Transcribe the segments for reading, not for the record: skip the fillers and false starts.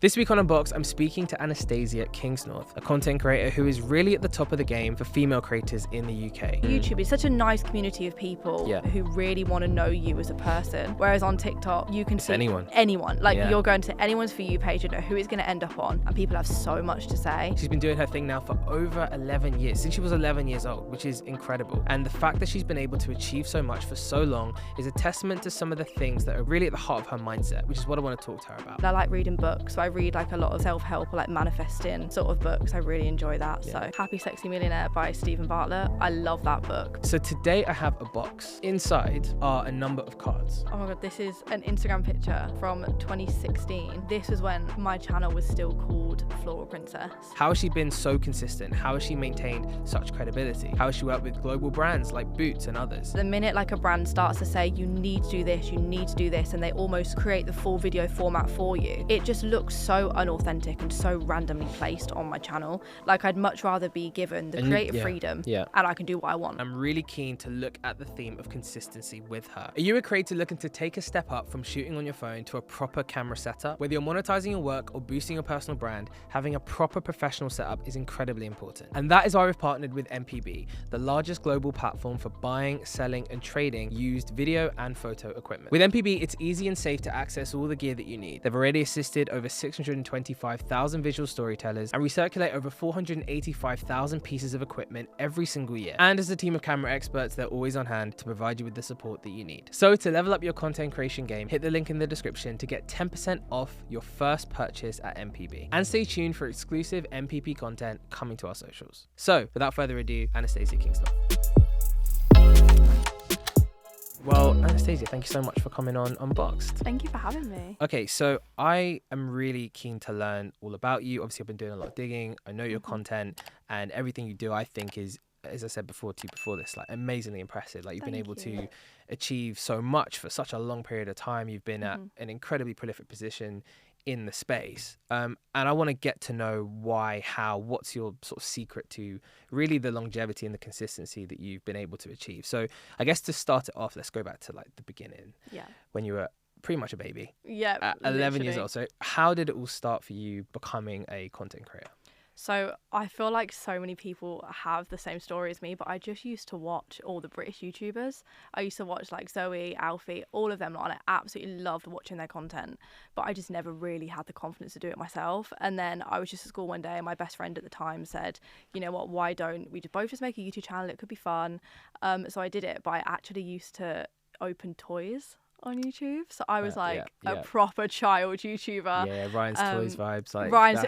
This week on Unbox, I'm speaking to Anastasia Kingsnorth, a content creator who is really at the top of the game for female creators in the UK. YouTube is such a nice community of people who really want to know you as a person. Whereas on TikTok, you can see anyone. Like you're going to anyone's For You page and know who it's going to end up on, and people have so much to say. She's been doing her thing now for over 11 years, since she was 11 years old, which is incredible. And the fact that she's been able to achieve so much for so long is a testament to some of the things that are really at the heart of her mindset, which is what I want to talk to her about. I like reading books, so I read like a lot of self-help or like manifesting sort of books. I really enjoy that. So Happy Sexy Millionaire by Stephen Bartlett, I love that book. So today I have a box. Inside are a number of cards. Oh my god, this is an Instagram picture from 2016. This was when my channel was still called Floral Princess. How has she been so consistent? How has she maintained such credibility? How has she worked with global brands like Boots and others? The minute like a brand starts to say you need to do this, you need to do this, and they almost create the full video format for you, it just looks so unauthentic and so randomly placed on my channel. Like I'd much rather be given the creative freedom and I can do what I want. I'm really keen to look at the theme of consistency with her. Are you a creator looking to take a step up from shooting on your phone to a proper camera setup? Whether you're monetizing your work or boosting your personal brand, having a proper professional setup is incredibly important. And that is why we've partnered with MPB, the largest global platform for buying, selling, and trading used video and photo equipment. With MPB, it's easy and safe to access all the gear that you need. They've already assisted over 625,000 visual storytellers and recirculate over 485,000 pieces of equipment every single year. And as a team of camera experts, they're always on hand to provide you with the support that you need. So to level up your content creation game, hit the link in the description to get 10% off your first purchase at MPB. And stay tuned for exclusive MPP content coming to our socials. So without further ado, Anastasia Kingsnorth. Well, Anastasia, thank you so much for coming on Unboxed. Thank you for having me. Okay, so I am really keen to learn all about you. Obviously, I've been doing a lot of digging. I know your content, and everything you do, I think, is, as I said before to you before this, like amazingly impressive. Like you've been able to achieve so much for such a long period of time. You've been at an incredibly prolific position in the space, and I want to get to know why, how, what's your sort of secret to really the longevity and the consistency that you've been able to achieve. So I guess to start it off, let's go back to like the beginning, when you were pretty much a baby, at 11 years old. So how did it all start for you becoming a content creator? So I feel like so many people have the same story as me, but I just used to watch all the British YouTubers. I used to watch like Zoe, Alfie, all of them, and I absolutely loved watching their content, but I just never really had the confidence to do it myself. And then I was just at school one day and my best friend at the time said, you know what, why don't we both just make a YouTube channel? It could be fun. So I did it, but I actually used to open toys on YouTube, so I was a proper child YouTuber. Ryan's Toys vibes, like Ryan's,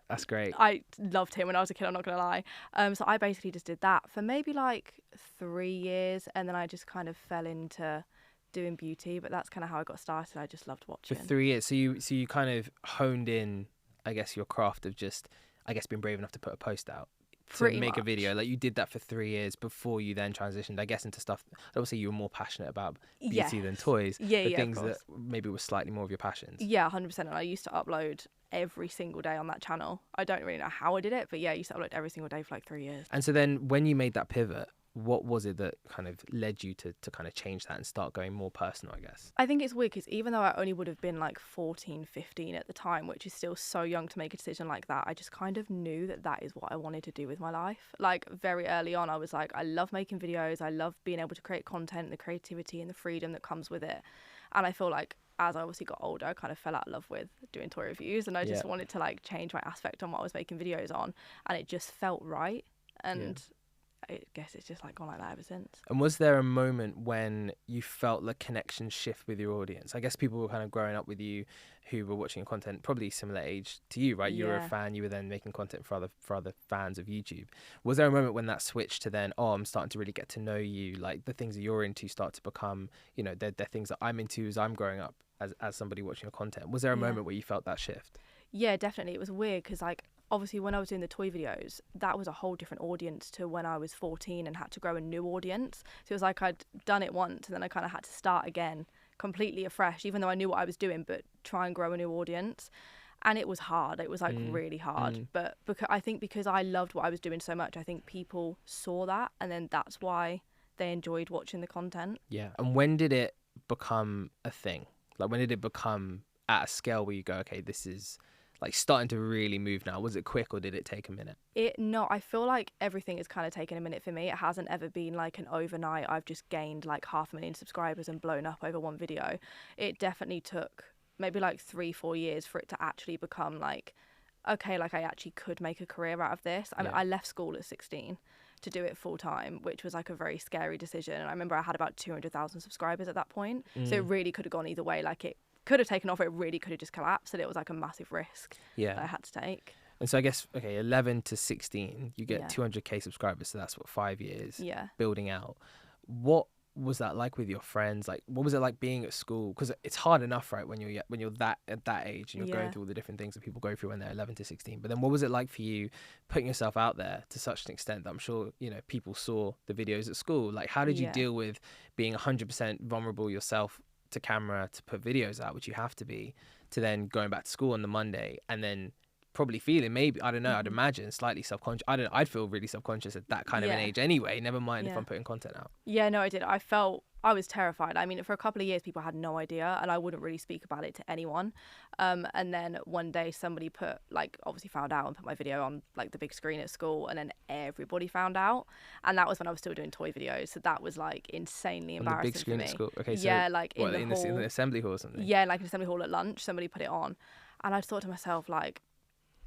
that's great. I loved him when I was a kid, I'm not gonna lie. So I basically just did that for maybe like 3 years, and then I just kind of fell into doing beauty, but that's kind of how I got started. I just loved watching. For 3 years, so you kind of honed in, I guess, your craft of just, I guess, being brave enough to put a post out, to make a video. Like you did that for 3 years before you then transitioned, I guess, into stuff. I don't say you were more passionate about beauty than toys, but things that maybe were slightly more of your passions. Yeah, 100%. And I used to upload every single day on that channel. I don't really know how I did it, but yeah, I used to upload every single day for like 3 years. And so then when you made that pivot, what was it that kind of led you to kind of change that and start going more personal, I guess? I think it's weird because even though I only would have been like 14, 15 at the time, which is still so young to make a decision like that, I just kind of knew that that is what I wanted to do with my life. Like very early on, I was like, I love making videos. I love being able to create content, the creativity and the freedom that comes with it. And I feel like as I obviously got older, I kind of fell out of love with doing toy reviews, and I just wanted to like change my aspect on what I was making videos on, and it just felt right. And I guess it's just like gone like that ever since. And was there a moment when you felt the connection shift with your audience? I guess people were kind of growing up with you who were watching your content, probably similar age to you, right? You were a fan, you were then making content for other fans of YouTube. Was there a moment when that switched to then, oh, I'm starting to really get to know you, like the things that you're into start to become, you know, they're things that I'm into as I'm growing up as somebody watching your content. Was there a moment where you felt that shift? Yeah, definitely. It was weird because like obviously when I was doing the toy videos, that was a whole different audience to when I was 14 and had to grow a new audience. So it was like I'd done it once and then I kind of had to start again completely afresh, even though I knew what I was doing, but try and grow a new audience. And it was hard. It was like really hard. But I think because I loved what I was doing so much, I think people saw that, and then that's why they enjoyed watching the content. Yeah. And when did it become a thing? Like when did it become at a scale where you go, okay, this is like starting to really move now? Was it quick or did it take a minute? No, I feel like everything has kind of taken a minute for me. It hasn't ever been like an overnight, I've just gained like 500,000 subscribers and blown up over one video. It definitely took maybe like 3-4 years for it to actually become like, okay, like I actually could make a career out of this. I mean, I left school at 16 to do it full time, which was like a very scary decision. And I remember I had about 200,000 subscribers at that point. So it really could have gone either way. Like it could have taken off, it really could have just collapsed. And it was like a massive risk that I had to take. And so I guess, okay, 11 to 16, you get 200k subscribers. So that's what, 5 years building out. What was that like with your friends? Like, what was it like being at school? Because it's hard enough, right, when you're that at that age and you're going through all the different things that people go through when they're 11 to 16. But then what was it like for you putting yourself out there to such an extent that I'm sure, you know, people saw the videos at school? Like, how did you deal with being 100% vulnerable yourself to camera to put videos out, which you have to be, to then going back to school on the Monday and then probably feeling, maybe, I don't know, I'd imagine slightly self-conscious. I'd feel really self-conscious at that kind of an age anyway, never mind if I'm putting content out. Yeah, no, I did. I was terrified. I mean, for a couple of years people had no idea and I wouldn't really speak about it to anyone. And then one day somebody obviously found out and put my video on like the big screen at school, and then everybody found out. And that was when I was still doing toy videos. So that was like insanely embarrassing. On the big screen for me. at school? Okay, so yeah, like what, in the assembly hall or something? Yeah, like in the assembly hall at lunch, somebody put it on. And I thought to myself, like,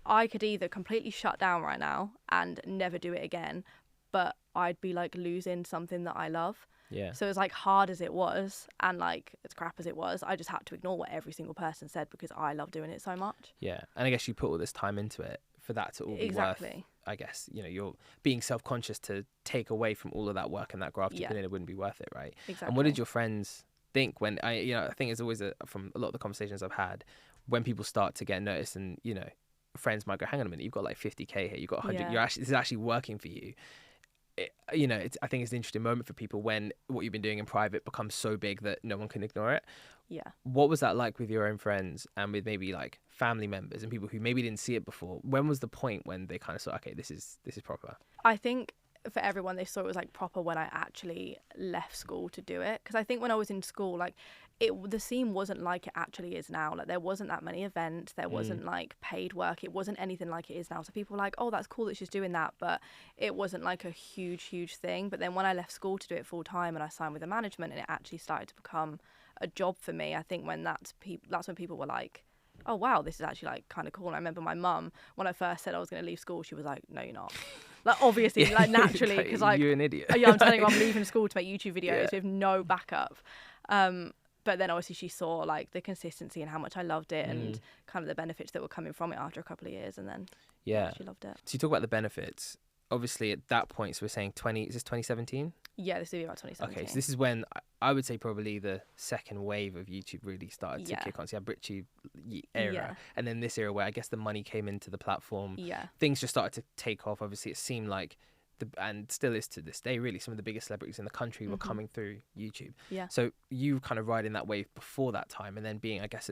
I could either completely shut down right now and never do it again, but I'd be like losing something that I love. Yeah. So as like hard as it was and like as crap as it was, I just had to ignore what every single person said because I love doing it so much. Yeah. And I guess you put all this time into it for that to all be worth, I guess, you know, you're being self-conscious to take away from all of that work and that graft you put in, it wouldn't be worth it, right? Exactly. And what did your friends think when, I think it's always from a lot of the conversations I've had, when people start to get noticed and, you know, friends might go, hang on a minute, you've got like 50k here, you've got 100, this is actually working for you. I think it's an interesting moment for people when what you've been doing in private becomes so big that no one can ignore it. Yeah. What was that like with your own friends and with maybe like family members and people who maybe didn't see it before? When was the point when they kind of saw, okay, this is proper? I think for everyone, they saw it was like proper when I actually left school to do it. Because I think when I was in school, like the scene wasn't like it actually is now. Like there wasn't that many events, there wasn't like paid work, it wasn't anything like it is now. So people were like, oh, that's cool that she's doing that, but it wasn't like a huge thing. But then when I left school to do it full time and I signed with the management and it actually started to become a job for me, I think when that's when people were like, oh wow, this is actually like kind of cool. And I remember my mum, when I first said I was going to leave school, she was like, no, you're not. Like obviously, like naturally, because like you're an idiot. Yeah, I'm telling you, I'm leaving school to make YouTube videos with no backup. But then obviously she saw like the consistency and how much I loved it and kind of the benefits that were coming from it after a couple of years, and then she loved it. So you talk about the benefits. Obviously at that point, so we're saying is this 2017? Yeah, this would be about 2017. Okay, so this is when I would say probably the second wave of YouTube really started to kick on. So you had BritTube era, and then this era where I guess the money came into the platform. Yeah. Things just started to take off. Obviously, it seemed like and still is to this day, really, some of the biggest celebrities in the country were coming through YouTube. Yeah. So you kind of riding that wave before that time, and then being, I guess,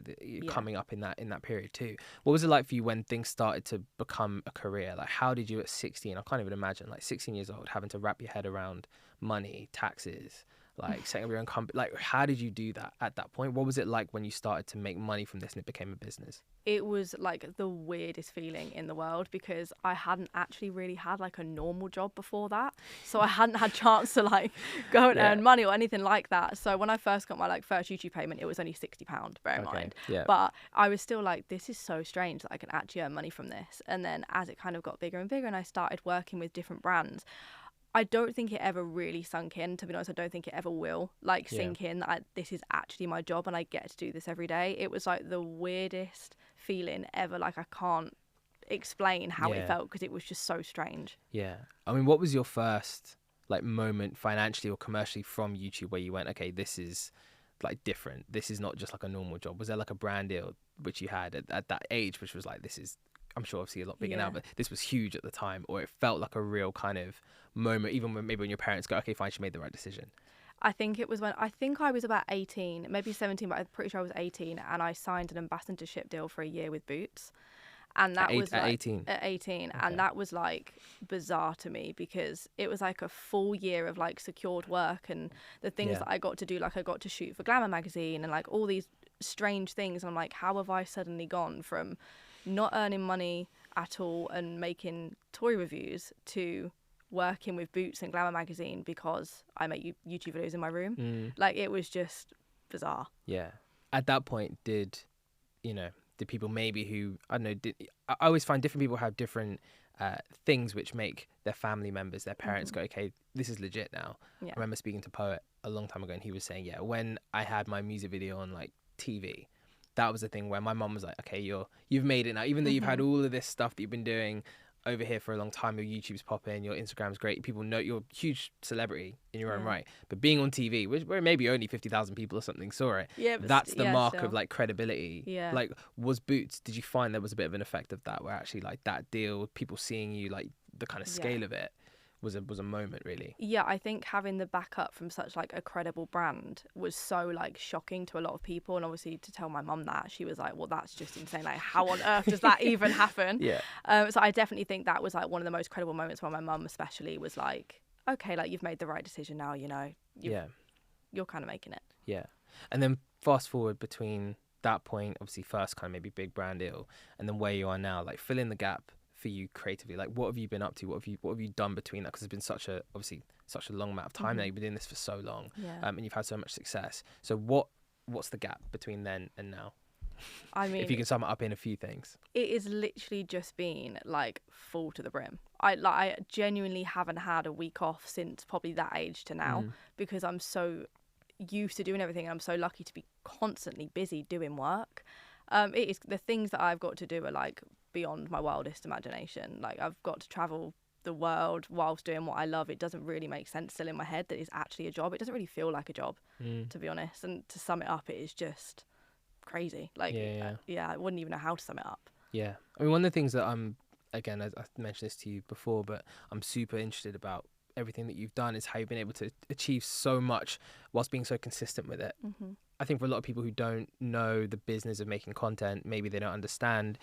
coming up in that period too. What was it like for you when things started to become a career? Like, how did you at 16? I can't even imagine, like 16 years old, having to wrap your head around money, taxes, like setting up your own company. Like, how did you do that at that point? What was it like when you started to make money from this and it became a business? It was like the weirdest feeling in the world because I hadn't actually really had like a normal job before that. So I hadn't had chance to like go and earn money or anything like that. So when I first got my like first YouTube payment, it was only £60, bear in mind. Yeah. But I was still like, this is so strange that I can actually earn money from this. And then as it kind of got bigger and bigger and I started working with different brands, I don't think it ever really sunk in. To be honest, I don't think it ever will like sink in that this is actually my job and I get to do this every day. It was like the weirdest feeling ever. Like I can't explain how it felt because it was just so strange. Yeah. I mean, what was your first like moment financially or commercially from YouTube where you went, okay, this is like different. This is not just like a normal job. Was there like a brand deal which you had at that age, which was like, this is, I'm sure obviously a lot bigger now, but this was huge at the time, or it felt like a real kind of moment, even when maybe when your parents go, okay, fine, she made the right decision? I think it was when I was about 18, maybe 17, but I'm pretty sure I was 18, and I signed an ambassadorship deal for a year with Boots. And that was like, 18. At 18, and that was like bizarre to me because it was like a full year of like secured work and the things that I got to do. Like I got to shoot for Glamour magazine and like all these strange things, and I'm like, how have I suddenly gone from not earning money at all and making toy reviews to working with Boots and Glamour magazine because I make YouTube videos in my room. Like, it was just bizarre. Yeah. At that point, did people maybe who, I don't know, I always find different people have different things which make their family members, their parents go, okay, this is legit now. Yeah. I remember speaking to Poet a long time ago, and he was saying, yeah, when I had my music video on like TV, that was the thing where my mum was like, okay, you've made it now, even though you've had all of this stuff that you've been doing over here for a long time. Your YouTube's popping, your Instagram's great, people know you're a huge celebrity in your own right, but being on TV, where maybe only 50,000 people or something saw it, that's the mark of like credibility. Like, was Boots, did you find there was a bit of an effect of that, where actually like that deal, people seeing you, like the kind of scale of it was a moment, really? Yeah, I think having the backup from such like a credible brand was so like shocking to a lot of people, and obviously to tell my mum that, she was like, well, that's just insane, like how on earth does that even happen? So I definitely think that was like one of the most credible moments where my mum especially was like, okay, like you've made the right decision now, you know, you're kind of making it. And then fast forward between that point, obviously first kind of maybe big brand deal, and then where you are now, like fill in the gap for you creatively. Like, what have you been up to? What have you done between that? Because it's been such a long amount of time now. You've been doing this for so long, and you've had so much success. So what's the gap between then and now? I mean, if you can sum it up in a few things. It is literally just been like full to the brim. I genuinely haven't had a week off since probably that age to now, because I'm so used to doing everything, and I'm so lucky to be constantly busy doing work. It is, the things that I've got to do are like beyond my wildest imagination. Like, I've got to travel the world whilst doing what I love. It doesn't really make sense still in my head that it's actually a job. It doesn't really feel like a job, to be honest. And to sum it up, it is just crazy. Like, I wouldn't even know how to sum it up. Yeah. I mean, one of the things that again, I mentioned this to you before, but I'm super interested about everything that you've done is how you've been able to achieve so much whilst being so consistent with it. I think for a lot of people who don't know the business of making content, maybe they don't understand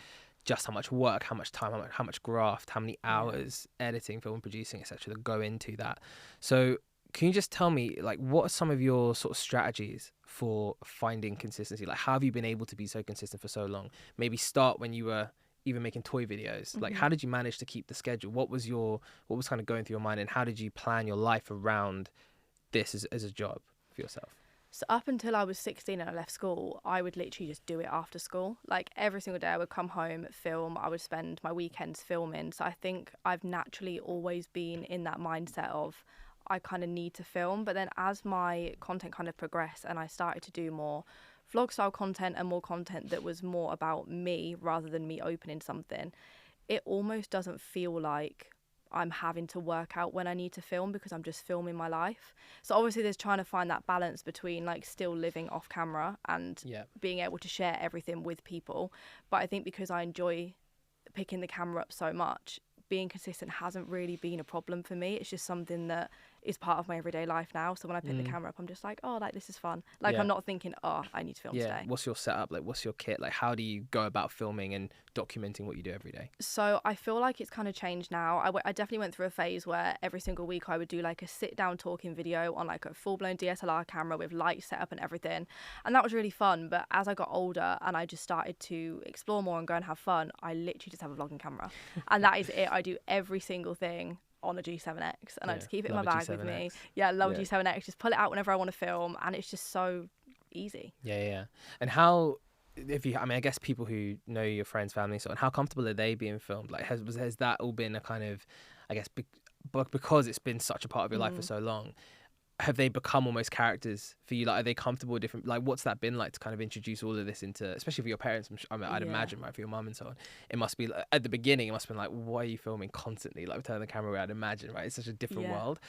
just how much work, how much time, how much graft, how many hours editing, film producing, etc. that go into that. So can you just tell me, like, what are some of your sort of strategies for finding consistency? Like, how have you been able to be so consistent for so long? Maybe start when you were even making toy videos. Like, how did you manage to keep the schedule? What was kind of going through your mind, and how did you plan your life around this as a job for yourself? So up until I was 16 and I left school, I would literally just do it after school. Like, every single day I would come home, film, I would spend my weekends filming. So I think I've naturally always been in that mindset of I kind of need to film. But then as my content kind of progressed and I started to do more vlog style content and more content that was more about me rather than me opening something, it almost doesn't feel like I'm having to work out when I need to film, because I'm just filming my life. So obviously there's trying to find that balance between like still living off camera and being able to share everything with people. But I think because I enjoy picking the camera up so much, being consistent hasn't really been a problem for me. It's just something that is part of my everyday life now. So when I pick the camera up, I'm just like, oh, like, this is fun. Like, I'm not thinking, oh, I need to film today. What's your setup? Like, what's your kit? Like, how do you go about filming and documenting what you do every day? So I feel like it's kind of changed now. I definitely went through a phase where every single week I would do like a sit down talking video on like a full blown DSLR camera with lights set up and everything. And that was really fun. But as I got older and I just started to explore more and go and have fun, I literally just have a vlogging camera. And that is it. I do every single thing on a G7X, and I just keep it in my bag with me. I love a G7X. Just pull it out whenever I want to film, and it's just so easy. And how, I guess people who know your friends, family, so on, how comfortable are they being filmed? Like, has that all been a kind of, I guess, because it's been such a part of your life for so long, have they become almost characters for you? Like, are they comfortable with different, like, what's that been like to kind of introduce all of this into, especially for your parents? I'd imagine, right, for your mum and so on, it must be, at the beginning, it must have been like, why are you filming constantly? Like, turning the camera away, I'd imagine, right? It's such a different world.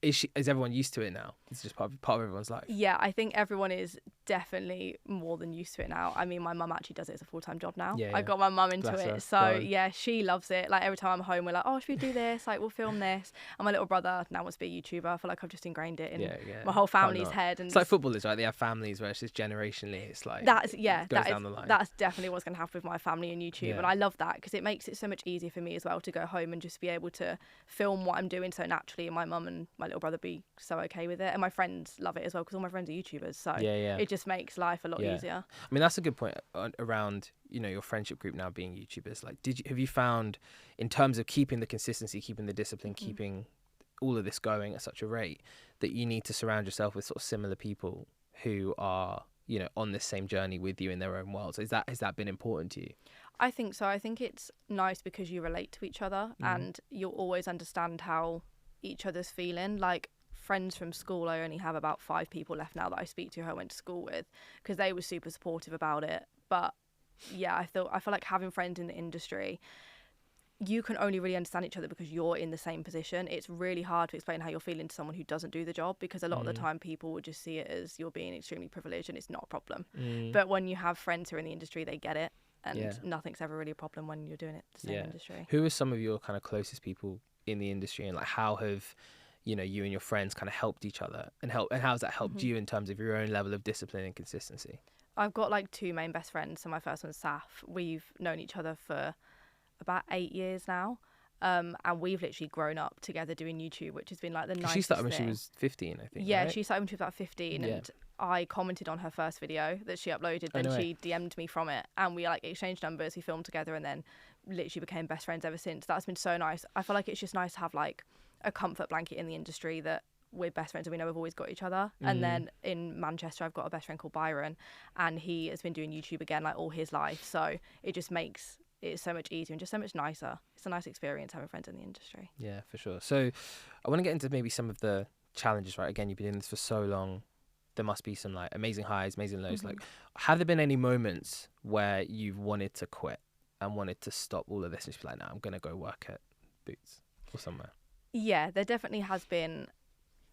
Is everyone used to it now? It's just part of everyone's life. Yeah, I think everyone is definitely more than used to it now. I mean, my mum actually does it as a full-time job now. I got my mum into Bless it. her. So yeah, she loves it. Like, every time I'm home, we're like, oh, should we do this? Like, we'll film this. And my little brother now wants to be a YouTuber. I feel like I've just ingrained it in my whole family's head. And it's like footballers, right? They have families where it's just generationally, it's like, that's down the line. That's definitely what's going to happen with my family and YouTube. And I love that because it makes it so much easier for me as well to go home and just be able to film what I'm doing so naturally. And my mum and my little brother be so okay with it, and my friends love it as well because all my friends are YouTubers, so Yeah. it just makes life a lot easier. I mean, that's a good point around, you know, your friendship group now being YouTubers. Like, have you found, in terms of keeping the consistency, keeping the discipline, keeping all of this going at such a rate, that you need to surround yourself with sort of similar people who are, you know, on this same journey with you in their own worlds? Has that been important to you? I think so. I think it's nice because you relate to each other and you'll always understand how each other's feeling. Like, friends from school, I only have about 5 people left now that I speak to who I went to school with, because they were super supportive about it. But yeah, I feel like having friends in the industry, you can only really understand each other because you're in the same position. It's really hard to explain how you're feeling to someone who doesn't do the job, because a lot of the time people would just see it as you're being extremely privileged and it's not a problem. But when you have friends who are in the industry, they get it, and nothing's ever really a problem when you're doing it the same industry. Who are some of your kind of closest people in the industry, and like how have, you know, you and your friends kind of helped each other, and how's that helped you in terms of your own level of discipline and consistency? I've got like 2 main best friends. So my first one's Saf. We've known each other for about 8 years now. And we've literally grown up together doing YouTube, which has been like the nicest She started when thing. she was 15, I think. Yeah, right? she started when she was about 15, and I commented on her first video that she uploaded. Then she DM'd me from it, and we like exchanged numbers. We filmed together, and then literally became best friends ever since. That's been so nice. I feel like it's just nice to have like a comfort blanket in the industry that we're best friends and we know we've always got each other. And then in Manchester, I've got a best friend called Byron, and he has been doing YouTube again like all his life. So it just makes it so much easier and just so much nicer. It's a nice experience having friends in the industry. Yeah, for sure. So I want to get into maybe some of the challenges, right? Again, you've been doing this for so long. There must be some like amazing highs, amazing lows. Like, have there been any moments where you've wanted to quit and wanted to stop all of this and just be like, nah, I'm going to go work at Boots or somewhere? Yeah, there definitely has been.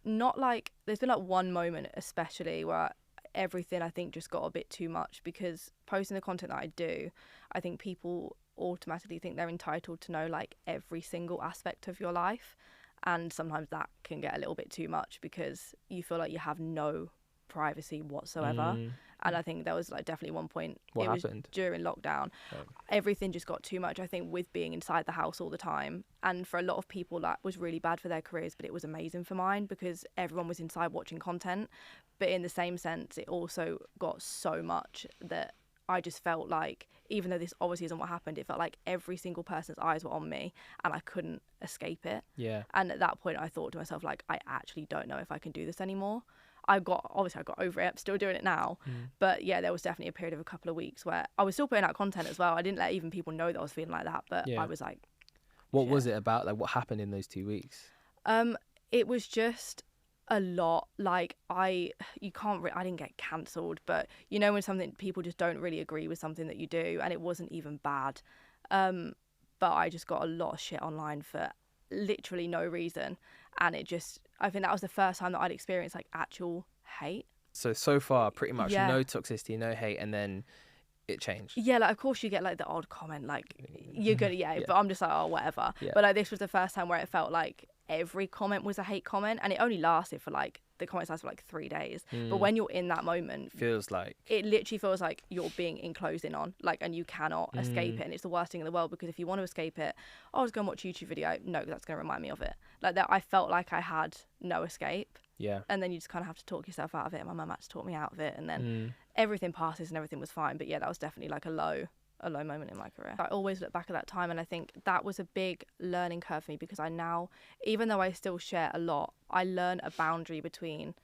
Not like, there's been like one moment especially where everything I think just got a bit too much, because posting the content that I do, I think people automatically think they're entitled to know like every single aspect of your life, and sometimes that can get a little bit too much because you feel like you have no privacy whatsoever. And I think there was like definitely one point, What happened? Was during lockdown. Everything just got too much, I think, with being inside the house all the time. And for a lot of people that was really bad for their careers, but it was amazing for mine because everyone was inside watching content. But in the same sense, it also got so much that I just felt like, even though this obviously isn't what happened, it felt like every single person's eyes were on me and I couldn't escape it. Yeah. And at that point I thought to myself, like, I actually don't know if I can do this anymore. I got over it. I'm still doing it now. But yeah, there was definitely a period of a couple of weeks where I was still putting out content as well. I didn't let even people know that I was feeling like that, but I was like, what was it about? Like, what happened in those 2 weeks? It was just a lot. Like, I didn't get cancelled, but you know when something, people just don't really agree with something that you do, and it wasn't even bad. But I just got a lot of shit online for literally no reason, and I think that was the first time that I'd experienced like actual hate. So far pretty much no toxicity, no hate, and then it changed. Yeah, like of course you get like the odd comment like you're gonna but I'm just like, oh, whatever. But like this was the first time where it felt like every comment was a hate comment, and it only lasted for like, the comments lasted for like 3 days. But when you're in that moment, it literally feels like you're being enclosed in on, like, and you cannot escape it, and it's the worst thing in the world, because if you want to escape it, I'll just go and watch a YouTube video. No, that's going to remind me of it. Like that, I felt like I had no escape. Yeah. And then you just kind of have to talk yourself out of it. My mum had to talk me out of it, and then everything passes and everything was fine. But yeah, that was definitely like a low moment in my career. I always look back at that time, and I think that was a big learning curve for me, because I now, even though I still share a lot, I learn a boundary between,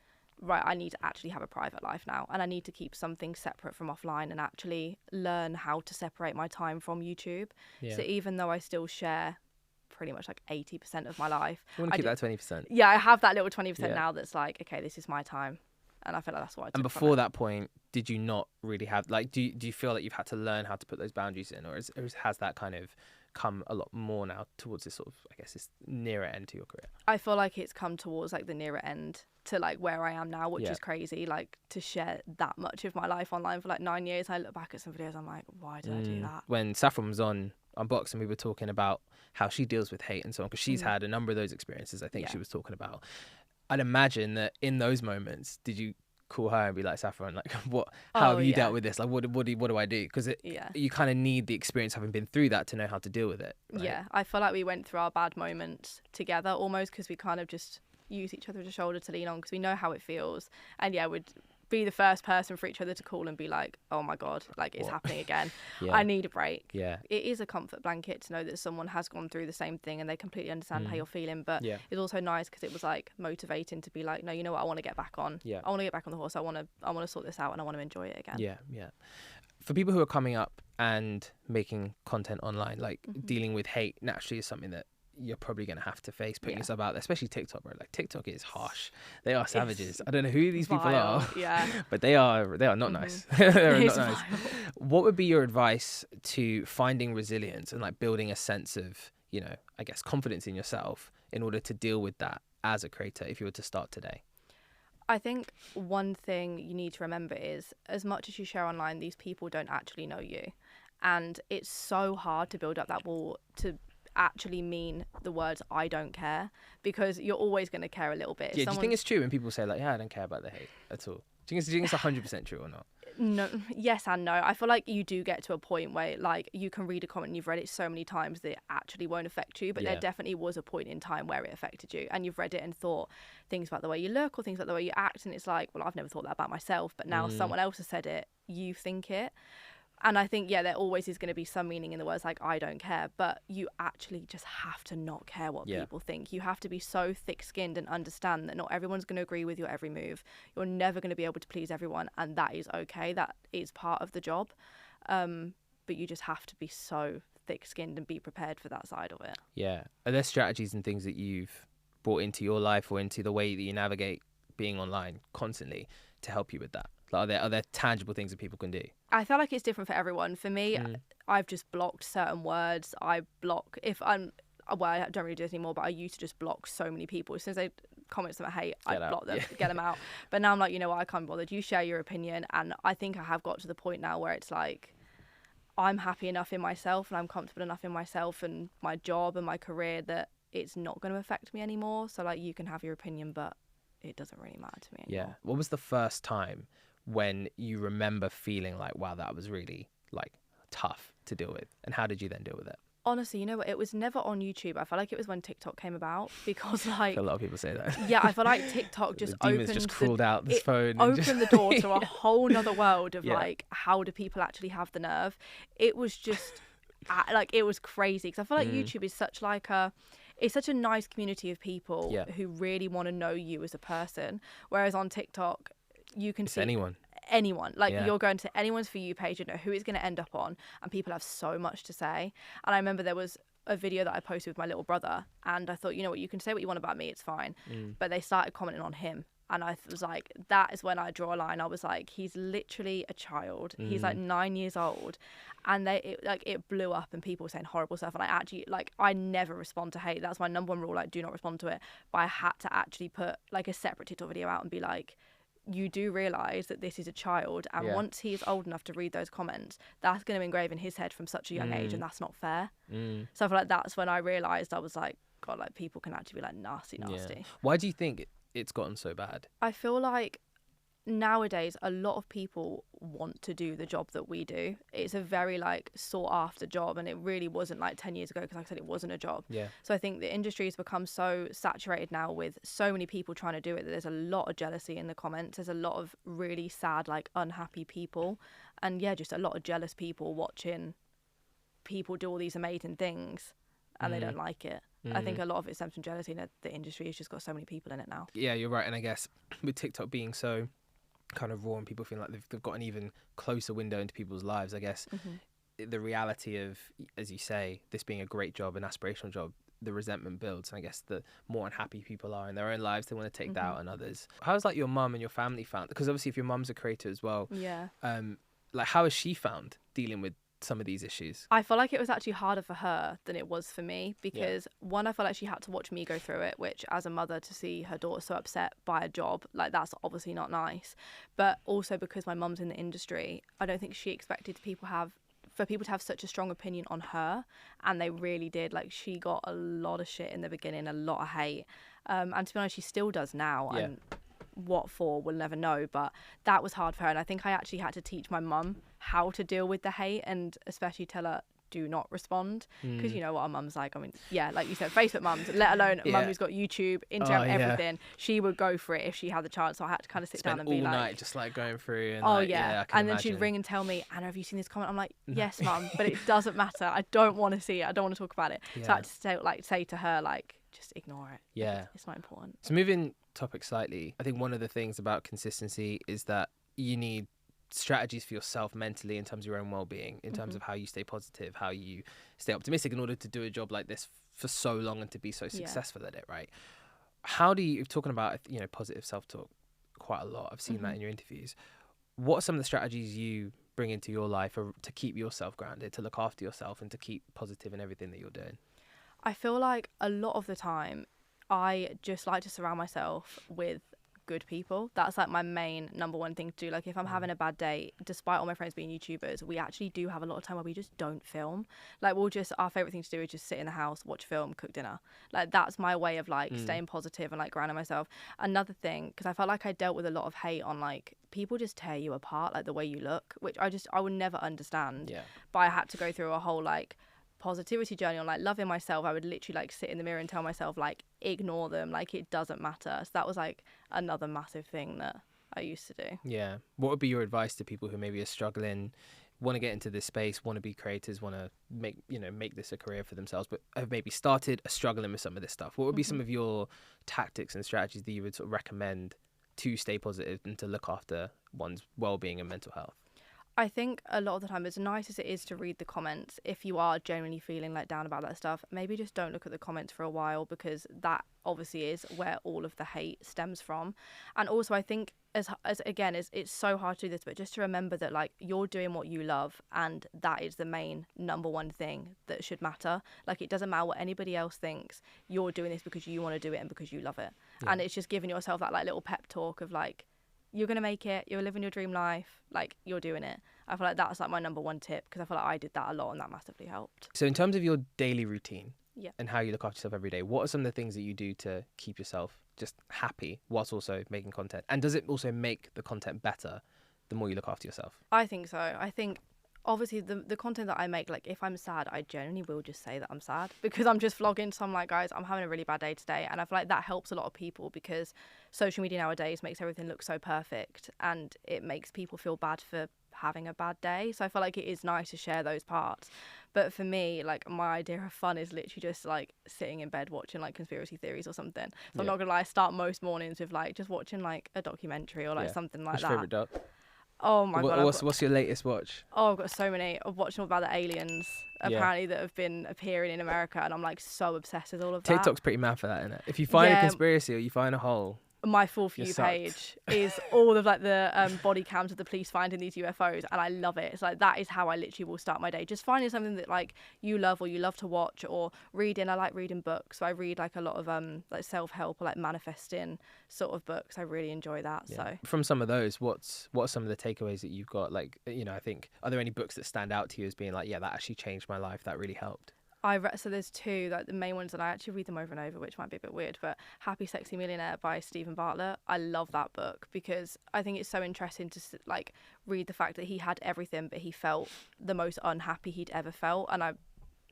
right, I need to actually have a private life now, and I need to keep something separate from offline, and actually learn how to separate my time from YouTube. So even though I still share pretty much like 80% of my life, I want to keep that 20%. Yeah, I have that little 20% now that's like, okay, this is my time. And I feel like that's what I took. And before that point, did you not really have, like, do you feel like you've had to learn how to put those boundaries in, or has that kind of come a lot more now towards this sort of, I guess, this nearer end to your career? I feel like it's come towards like the nearer end to like where I am now, which is crazy. Like, to share that much of my life online for like 9 years, I look back at some videos, I'm like, why did I do that? When Saffron was on Unboxing, we were talking about how she deals with hate and so on, because she's had a number of those experiences, I think she was talking about. I'd imagine that in those moments, did you call her and be like, Saffron, like, how have you dealt with this? Like, what do I do? Because you kind of need the experience having been through that to know how to deal with it, right? Yeah, I feel like we went through our bad moments together almost, because we kind of just use each other as a shoulder to lean on, because we know how it feels. And yeah, we'd be the first person for each other to call and be like, oh my God, like it's happening again. I need a break. Yeah. It is a comfort blanket to know that someone has gone through the same thing and they completely understand how you're feeling. But it's also nice because it was like motivating to be like, no, you know what, I want to get back on. I want to get back on the horse. I want to sort this out and I want to enjoy it again. Yeah. For people who are coming up and making content online, like dealing with hate naturally is something that you're probably going to have to face, putting yourself out there, especially TikTok, bro. Like TikTok is harsh. They are savages. I don't know who these people are, but they are not nice. They're not nice. What would be your advice to finding resilience and like building a sense of, you know, I guess confidence in yourself in order to deal with that as a creator if you were to start today? I think one thing you need to remember is, as much as you share online, these people don't actually know you. And it's so hard to build up that wall to actually mean the words I don't care, because you're always going to care a little bit. Do you think it's true when people say like, yeah, I don't care about the hate at all? Do you think it's 100% true or not? No, yes and no. I feel like you do get to a point where like you can read a comment and you've read it so many times that it actually won't affect you, but there definitely was a point in time where it affected you and you've read it and thought things about the way you look or things about the way you act, and it's like, well, I've never thought that about myself, but now someone else has said it, you think it. And I think, there always is going to be some meaning in the words like I don't care, but you actually just have to not care what people think. You have to be so thick-skinned and understand that not everyone's going to agree with your every move. You're never going to be able to please everyone, and that is okay. That is part of the job. But you just have to be so thick-skinned and be prepared for that side of it. Yeah. Are there strategies and things that you've brought into your life or into the way that you navigate being online constantly to help you with that? Like, are there tangible things that people can do? I feel like it's different for everyone. For me, I've just blocked certain words. I block if I'm, well, I don't really do this anymore, but I used to just block so many people. As soon as they comment something I hate, I block them, get them out. But now I'm like, you know what, I can't be bothered. You share your opinion. And I think I have got to the point now where it's like, I'm happy enough in myself and I'm comfortable enough in myself and my job and my career that it's not going to affect me anymore. So like, you can have your opinion, but it doesn't really matter to me anymore. What was the first time when you remember feeling like, wow, that was really like tough to deal with? And how did you then deal with it? Honestly, you know what? It was never on YouTube. I feel like it was when TikTok came about, because like a lot of people say that. Yeah, I feel like TikTok just crawled out this phone. Opened the door to a whole nother world of like, how do people actually have the nerve? It was just like, it was crazy, because I feel like YouTube is such like it's such a nice community of people who really want to know you as a person, whereas on TikTok you can see anyone like you're going to anyone's For You page, you know who it's going to end up on, and people have so much to say. And I remember there was a video that I posted with my little brother, and I thought, you know what, you can say what you want about me, it's fine, but they started commenting on him, and I was like, that is when I draw a line. I was like, he's literally a child, he's like 9 years old, and it blew up, and people were saying horrible stuff, and I actually, like, I never respond to hate. That's my number one rule, like, do not respond to it. But I had to actually put like a separate TikTok video out and be like, you do realise that this is a child, and once he is old enough to read those comments, that's going to engrave in his head from such a young age, and that's not fair. So I feel like that's when I realised, I was like, God, like, people can actually be like nasty. Why do you think it's gotten so bad? I feel like nowadays a lot of people want to do the job that we do. It's a very like sought after job, and it really wasn't like 10 years ago, because like I said, it wasn't a job. So I think the industry has become so saturated now with so many people trying to do it that there's a lot of jealousy in the comments. There's a lot of really sad, like, unhappy people, and just a lot of jealous people watching people do all these amazing things and they don't like it. I think a lot of it stems from jealousy, and the industry has just got so many people in it now. Yeah, you're right. And I guess with TikTok being so kind of raw and people feeling like they've got an even closer window into people's lives, I guess the reality of, as you say, this being a great job, an aspirational job, the resentment builds, and I guess the more unhappy people are in their own lives, they want to take that out on others. How's like your mum and your family found, because obviously if your mum's a creator as well, like how has she found dealing with some of these issues? I feel like it was actually harder for her than it was for me, because one, I feel like she had to watch me go through it, which as a mother, to see her daughter so upset by a job, like, that's obviously not nice. But also because my mum's in the industry, I don't think she expected people to have such a strong opinion on her, and they really did. Like, she got a lot of shit in the beginning, a lot of hate, and to be honest, she still does now. And what for, we'll never know, but that was hard for her. And I think I actually had to teach my mum how to deal with the hate, and especially tell her, do not respond, because you know what our mum's like. I mean, yeah, like you said, Facebook mums, let alone a mum who's got YouTube, Instagram, everything. She would go for it if she had the chance. So I had to kind of sit down and be like, all night just like going through. And I can and then she'd ring and tell me, Anna, have you seen this comment? I'm like, yes, mum, but it doesn't matter. I don't want to see it. I don't want to talk about it. So I had to say to her, like, just ignore it. Yeah, it's not important. So moving topic slightly, I think one of the things about consistency is that you need strategies for yourself mentally in terms of your own well-being, in terms of how you stay positive, how you stay optimistic in order to do a job like this for so long and to be so successful at it, right? How do you, talking about, you know, positive self-talk quite a lot, I've seen that in your interviews. What are some of the strategies you bring into your life to keep yourself grounded, to look after yourself and to keep positive in everything that you're doing? I feel like a lot of the time I just like to surround myself with good people. That's like my main number one thing to do. Like if I'm having a bad day, despite all my friends being YouTubers, we actually do have a lot of time where we just don't film. Like our favorite thing to do is just sit in the house, watch film, cook dinner. Like that's my way of like staying positive and like grounding myself. Another thing, because I felt like I dealt with a lot of hate on like people just tear you apart, like the way you look, which I would never understand. But I had to go through a whole like positivity journey on like loving myself. I would literally like sit in the mirror and tell myself like ignore them, like it doesn't matter. So that was like another massive thing that I used to do. Yeah. What would be your advice to people who maybe are struggling, want to get into this space, want to be creators, want to make this a career for themselves, but have maybe started struggling with some of this stuff? What would be some of your tactics and strategies that you would sort of recommend to stay positive and to look after one's well-being and mental health? I think a lot of the time, as nice as it is to read the comments, if you are genuinely feeling like down about that stuff, maybe just don't look at the comments for a while, because that obviously is where all of the hate stems from. And also I think as again, it's so hard to do this, but just to remember that like you're doing what you love, and that is the main number one thing that should matter. Like it doesn't matter what anybody else thinks, you're doing this because you want to do it and because you love it. And it's just giving yourself that like little pep talk of like, you're going to make it, you're living your dream life, like you're doing it. I feel like that's like my number one tip, because I feel like I did that a lot and that massively helped. So in terms of your daily routine and how you look after yourself every day, what are some of the things that you do to keep yourself just happy whilst also making content? And does it also make the content better the more you look after yourself? I think so. I think obviously the content that I make, like if I'm sad, I genuinely will just say that I'm sad, because I'm just vlogging. So I'm like, guys, I'm having a really bad day today. And I feel like that helps a lot of people, because social media nowadays makes everything look so perfect, and it makes people feel bad for having a bad day. So I feel like it is nice to share those parts. But for me, like my idea of fun is literally just like sitting in bed watching like conspiracy theories or something. So I'm not gonna lie, I start most mornings with like just watching like a documentary or like something like What's that. Your favourite doc? Oh my god! What's your latest watch? Oh, I've got so many. I've watched all about the aliens apparently that have been appearing in America, and I'm like so obsessed with all of that. TikTok's pretty mad for that, isn't it? If you find a conspiracy or you find a hole, my full For You page is all of like the body cams of the police finding these UFOs, and I love it. It's like that is how I literally will start my day, just finding something that like you love or you love to watch, or reading. I like reading books, so I read like a lot of like self-help or like manifesting sort of books. I really enjoy that. So from some of those, what are some of the takeaways that you've got? Like, you know, I think, are there any books that stand out to you as being like, yeah, that actually changed my life, that really helped? So there's two, like the main ones, and I actually read them over and over, which might be a bit weird, but Happy Sexy Millionaire by Stephen Bartlett. I love that book because I think it's so interesting to like read the fact that he had everything, but he felt the most unhappy he'd ever felt. And I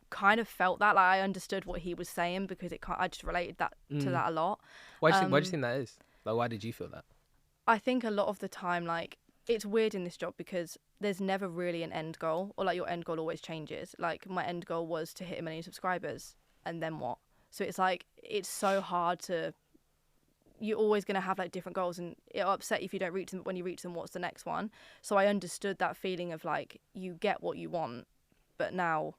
kind of felt that, like I understood what he was saying, because I just related that to that a lot. Why do you think that is? Like, why did you feel that? I think a lot of the time, like, it's weird in this job because there's never really an end goal, or like your end goal always changes. Like my end goal was to hit 1 million subscribers, and then what? So it's like, it's so hard to, you're always going to have like different goals, and it'll upset you if you don't reach them, but when you reach them, what's the next one? So I understood that feeling of like, you get what you want, but now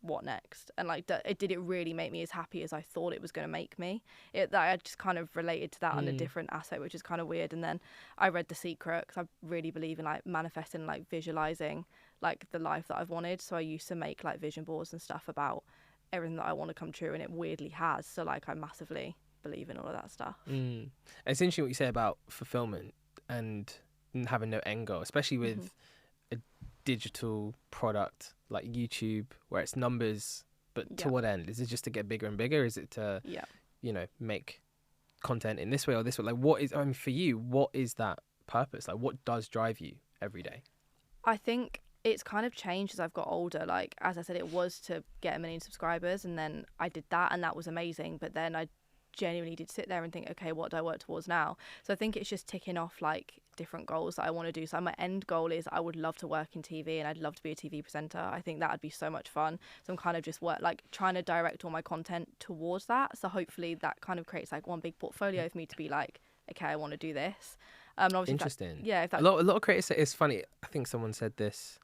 what next? And like, did it really make me as happy as I thought it was going to make me? I just kind of related to that on a different aspect, which is kind of weird. And then I read The Secret, because I really believe in like manifesting, like visualizing like the life that I've wanted. So I used to make like vision boards and stuff about everything that I want to come true, and it weirdly has. So like, I massively believe in all of that stuff. It's interesting what you say about fulfillment and having no end goal, especially with a digital product like YouTube, where it's numbers, but to what end? Is it just to get bigger and bigger? Is it to you know, make content in this way or this way? Like, what is, for you, what is that purpose? Like, what does drive you every day? I think It's kind of changed as I've got older. Like, as I said, it was to get 1 million subscribers, and then I did that, and that was amazing. But then I genuinely did sit there and think, okay, what do I work towards now? So I think it's just ticking off like different goals that I want to do. So my end goal is I would love to work in TV, and I'd love to be a TV presenter. I think that would be so much fun. So I'm kind of just trying to direct all my content towards that. So hopefully that kind of creates like one big portfolio for me to be like, okay, I want to do this. And obviously Interesting. If a lot of creators say it's funny. I think someone said this.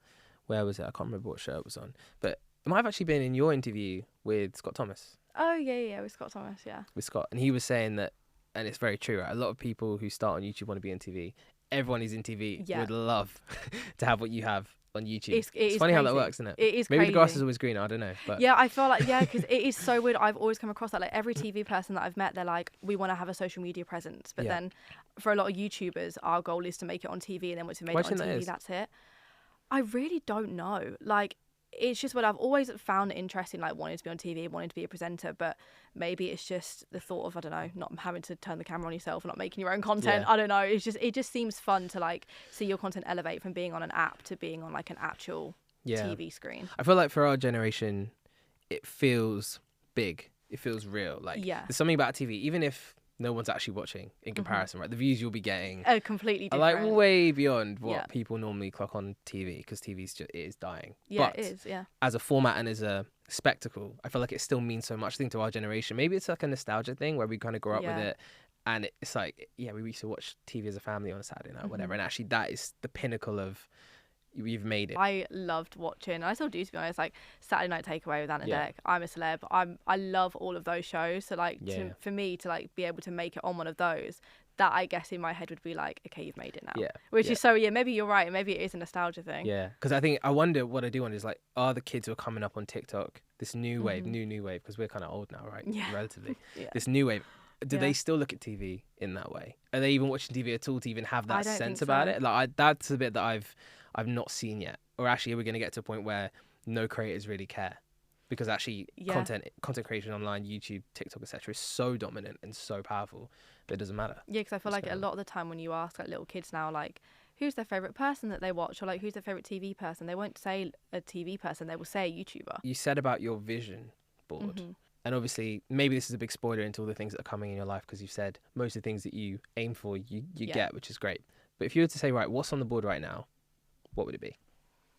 Where was it? I can't remember what show it was on, but it might have actually been in your interview with Scott Thomas. Oh yeah, with Scott Thomas, yeah. With Scott, and he was saying that, and it's very true, right? A lot of people who start on YouTube want to be in TV. Everyone who's in TV would love to have what you have on YouTube. It's funny how that works, isn't it? It is. Maybe crazy. the grass is always greener. I don't know. But yeah, I feel like because it is so weird. I've always come across that. Like every TV person that I've met, they're like, we want to have a social media presence, but then for a lot of YouTubers, our goal is to make it on TV, and then once we make it on TV, that's it. I really don't know. Like, it's just what I've always found interesting, like wanting to be on TV, wanting to be a presenter, but maybe it's just the thought of, I don't know, not having to turn the camera on yourself and not making your own content. I don't know. It just seems fun to like see your content elevate from being on an app to being on like an actual TV screen. I feel like for our generation, it feels big. It feels real. Like there's something about TV, even if no one's actually watching in comparison, right? The views you'll be getting completely are different. like way beyond what people normally clock on TV, because it is dying. Yeah, but it is, as a format and as a spectacle, I feel like it still means so much, I think, to our generation. Maybe it's like a nostalgia thing where we kind of grew up with it, and it's like, we used to watch TV as a family on a Saturday night or whatever, and actually that is the pinnacle of, you've made it. I loved watching, I still do, to be honest, like Saturday Night Takeaway with Ant and Dec, I'm a Celeb. I love all of those shows. So like for me to like be able to make it on one of those, that I guess in my head would be like, okay, you've made it now. Which is so maybe you're right, maybe it is a nostalgia thing. Yeah, because I wonder what I do wonder is like, are the kids who are coming up on TikTok, this new wave, new wave, because we're kind of old now, right? Relatively. This new wave. Do they still look at TV in that way? Are they even watching TV at all to even have that sense about it? Like that's a bit that I've not seen yet. Or actually, we're going to get to a point where no creators really care, because actually content creation online, YouTube, TikTok, etc., is so dominant and so powerful that it doesn't matter. Yeah, because I feel like a lot of the time when you ask like little kids now, like who's their favorite person that they watch, or like who's their favorite TV person, they won't say a TV person, they will say a YouTuber. You said about your vision board. And obviously, maybe this is a big spoiler into all the things that are coming in your life, because you've said most of the things that you aim for, you get, which is great. But if you were to say, right, what's on the board right now, what would it be?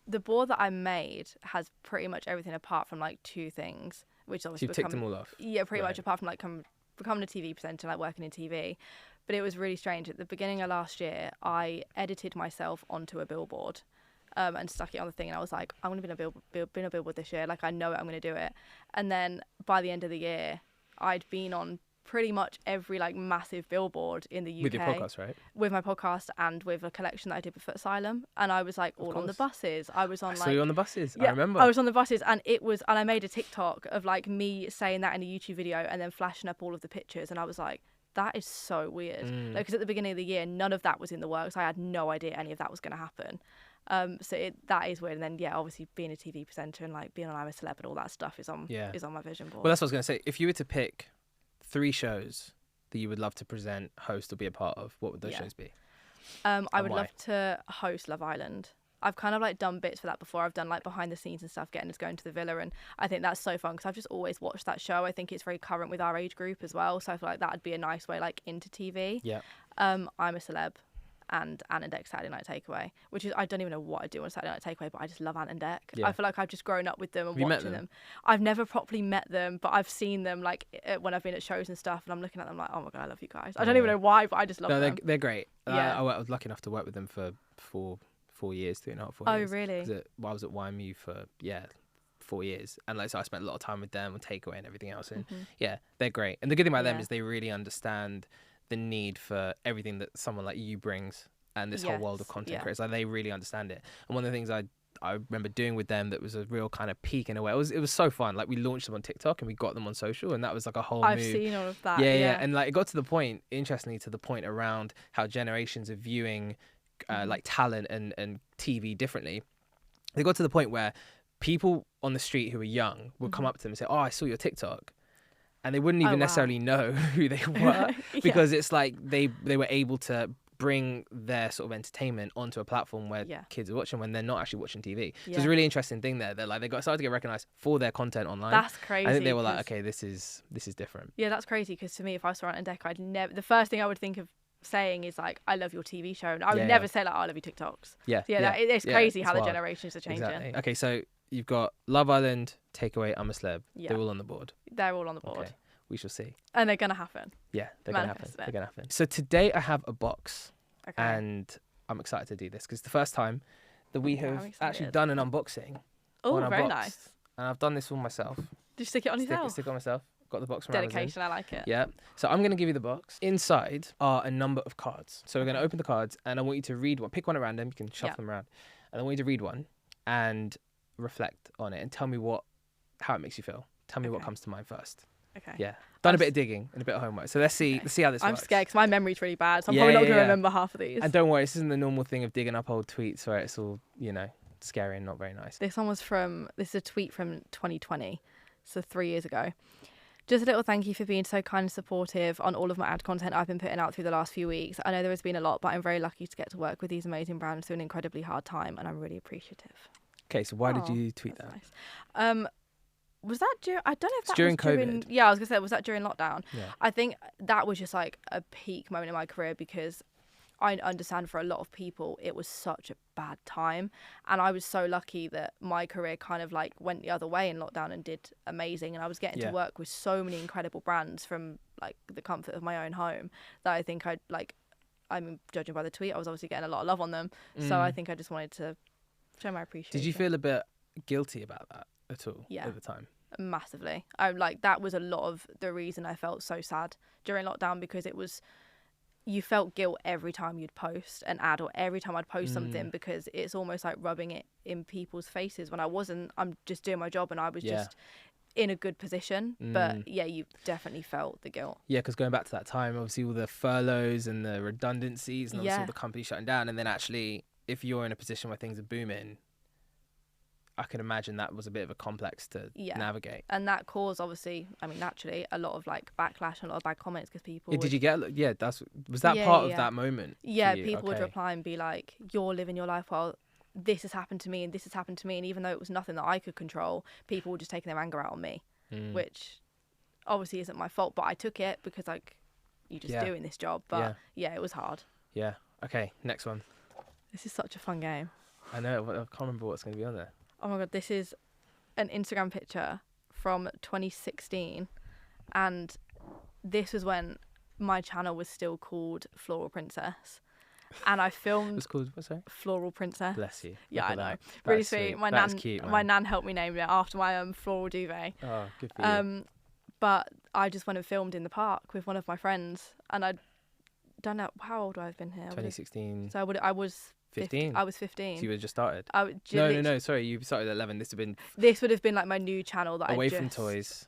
The board that I made has pretty much everything apart from like 2 things, which obviously you've ticked them all off. Yeah, pretty much, apart from like becoming a TV presenter, like working in TV. But it was really strange. At the beginning of last year, I edited myself onto a billboard. And stuck it on the thing, and I was like, I'm going to be in a billboard this year. Like, I know it, I'm going to do it. And then by the end of the year, I'd been on pretty much every like massive billboard in the UK. With your podcast, right? With my podcast and with a collection that I did with Foot Asylum. And I was like all on the buses. I was on saw you on the buses. Yeah, I remember. I was on the buses, and I made a TikTok of like me saying that in a YouTube video and then flashing up all of the pictures. And I was like, that is so weird. Like, because at the beginning of the year, none of that was in the works. I had no idea any of that was going to happen. So that is weird. And then obviously being a TV presenter and like being on I'm a Celeb and all that stuff is on my vision board. Well, that's what I was going to say. If you were to pick 3 shows that you would love to present, host, or be a part of, what would those shows be? I would love to host Love Island. I've kind of like done bits for that before. I've done like behind the scenes and stuff, getting us going to the villa, and I think that's so fun because I've just always watched that show. I think it's very current with our age group as well, so I feel like that would be a nice way like into TV. I'm a Celeb and Ant and Dec Saturday Night Takeaway, which is, I don't even know what I do on Saturday Night Takeaway, but I just love Ant and Dec. I feel like I've just grown up with them and watching them. I've never properly met them, but I've seen them like when I've been at shows and stuff, and I'm looking at them like, oh my god, I love you guys. I don't even know why, but I just love them. They're great. I was lucky enough to work with them for 4 years, 3.5, 4 years. Oh really? I was at YMU for 4 years, and like so I spent a lot of time with them on Takeaway and everything else, and they're great. And the good thing about them is they really understand the need for everything that someone like you brings, and this whole world of content creators. Like, they really understand it. And one of the things I remember doing with them that was a real kind of peak in a way. It was so fun. Like, we launched them on TikTok and we got them on social, and that was like a whole I've seen all of that. Yeah. And like, it got to the point, interestingly, around how generations are viewing like talent and TV differently. They got to the point where people on the street who were young would come up to them and say, oh, I saw your TikTok. And they wouldn't even necessarily know who they were because it's like they were able to bring their sort of entertainment onto a platform where kids are watching when they're not actually watching TV. So it's a really interesting thing there. They're like, they got started to get recognized for their content online. That's crazy. I think they were like, okay, this is different. Yeah, that's crazy, because to me, if I saw Ant and Dec, I'd never, the first thing I would think of saying is like, I love your TV show, and I would never say like, I love your TikToks. It's crazy how the generations are changing. Exactly. Okay, so you've got Love Island, Takeaway, I'm a Celeb. They're all on the board. They're all on the board. Okay. We shall see. And they're gonna happen. Yeah, they're gonna happen. They're gonna happen. So today I have a box, and I'm excited to do this because it's the first time that we have actually done an unboxing. Oh, very nice. And I've done this all myself. Did you stick it on yourself? Stick it on myself. Got the box from Dedication, Amazon. I like it. Yeah. So I'm going to give you the box. Inside are a number of cards. So we're going to open the cards, and I want you to read one. Pick one at random. You can shuffle them around. And I want you to read one and reflect on it and tell me how it makes you feel. Tell me what comes to mind first. Okay. Yeah. Done a bit of digging and a bit of homework. So let's see how this works. I'm scared because my memory's really bad, so I'm probably not going to remember half of these. And don't worry, this isn't the normal thing of digging up old tweets where it's all, scary and not very nice. This one was this is a tweet from 2020, so 3 years ago. Just a little thank you for being so kind and supportive on all of my ad content I've been putting out through the last few weeks. I know there has been a lot, but I'm very lucky to get to work with these amazing brands through an incredibly hard time, and I'm really appreciative. Okay, so why did you tweet that? Nice. Was that during? I don't know if that during was COVID. Yeah, I was gonna say, was that during lockdown? Yeah. I think that was just like a peak moment in my career, because I understand for a lot of people it was such a bad time, and I was so lucky that my career kind of like went the other way in lockdown and did amazing, and I was getting to work with so many incredible brands from like the comfort of my own home that I think judging by the tweet, I was obviously getting a lot of love on them. So I think I just wanted to show my appreciation. Did you feel a bit guilty about that at all at the time? Massively. That was a lot of the reason I felt so sad during lockdown, because you felt guilt every time you'd post an ad or every time I'd post something, because it's almost like rubbing it in people's faces when I wasn't. I'm just doing my job and I was just in a good position. But yeah, you definitely felt the guilt. Yeah, because going back to that time, obviously all the furloughs and the redundancies and obviously all the companies shutting down, and then actually if you're in a position where things are booming, I can imagine that was a bit of a complex to navigate. And that caused, obviously, naturally, a lot of like backlash and a lot of bad comments, because people did you get was that part of that moment? Yeah, people would reply and be like, you're living your life while this has happened to me and this has happened to me, and even though it was nothing that I could control, people were just taking their anger out on me, which obviously isn't my fault, but I took it because you just doing this job. But yeah, it was hard. Yeah. Okay, next one. This is such a fun game. I know, I can't remember what's going to be on there. Oh my god, this is an Instagram picture from 2016, and this was when my channel was still called Floral Princess, and I filmed. It's called what? Sorry? Floral Princess. Bless you. Yeah, I know. Really sweet. My nan, cute, my nan helped me name it after my floral duvet. Oh, good for you. But I just went and filmed in the park with one of my friends, and I don't know how old I've been here. 2016. So I was 15. I was 15. So you had just started. No. Sorry, you started at 11. This would have been like my new channel that away from toys.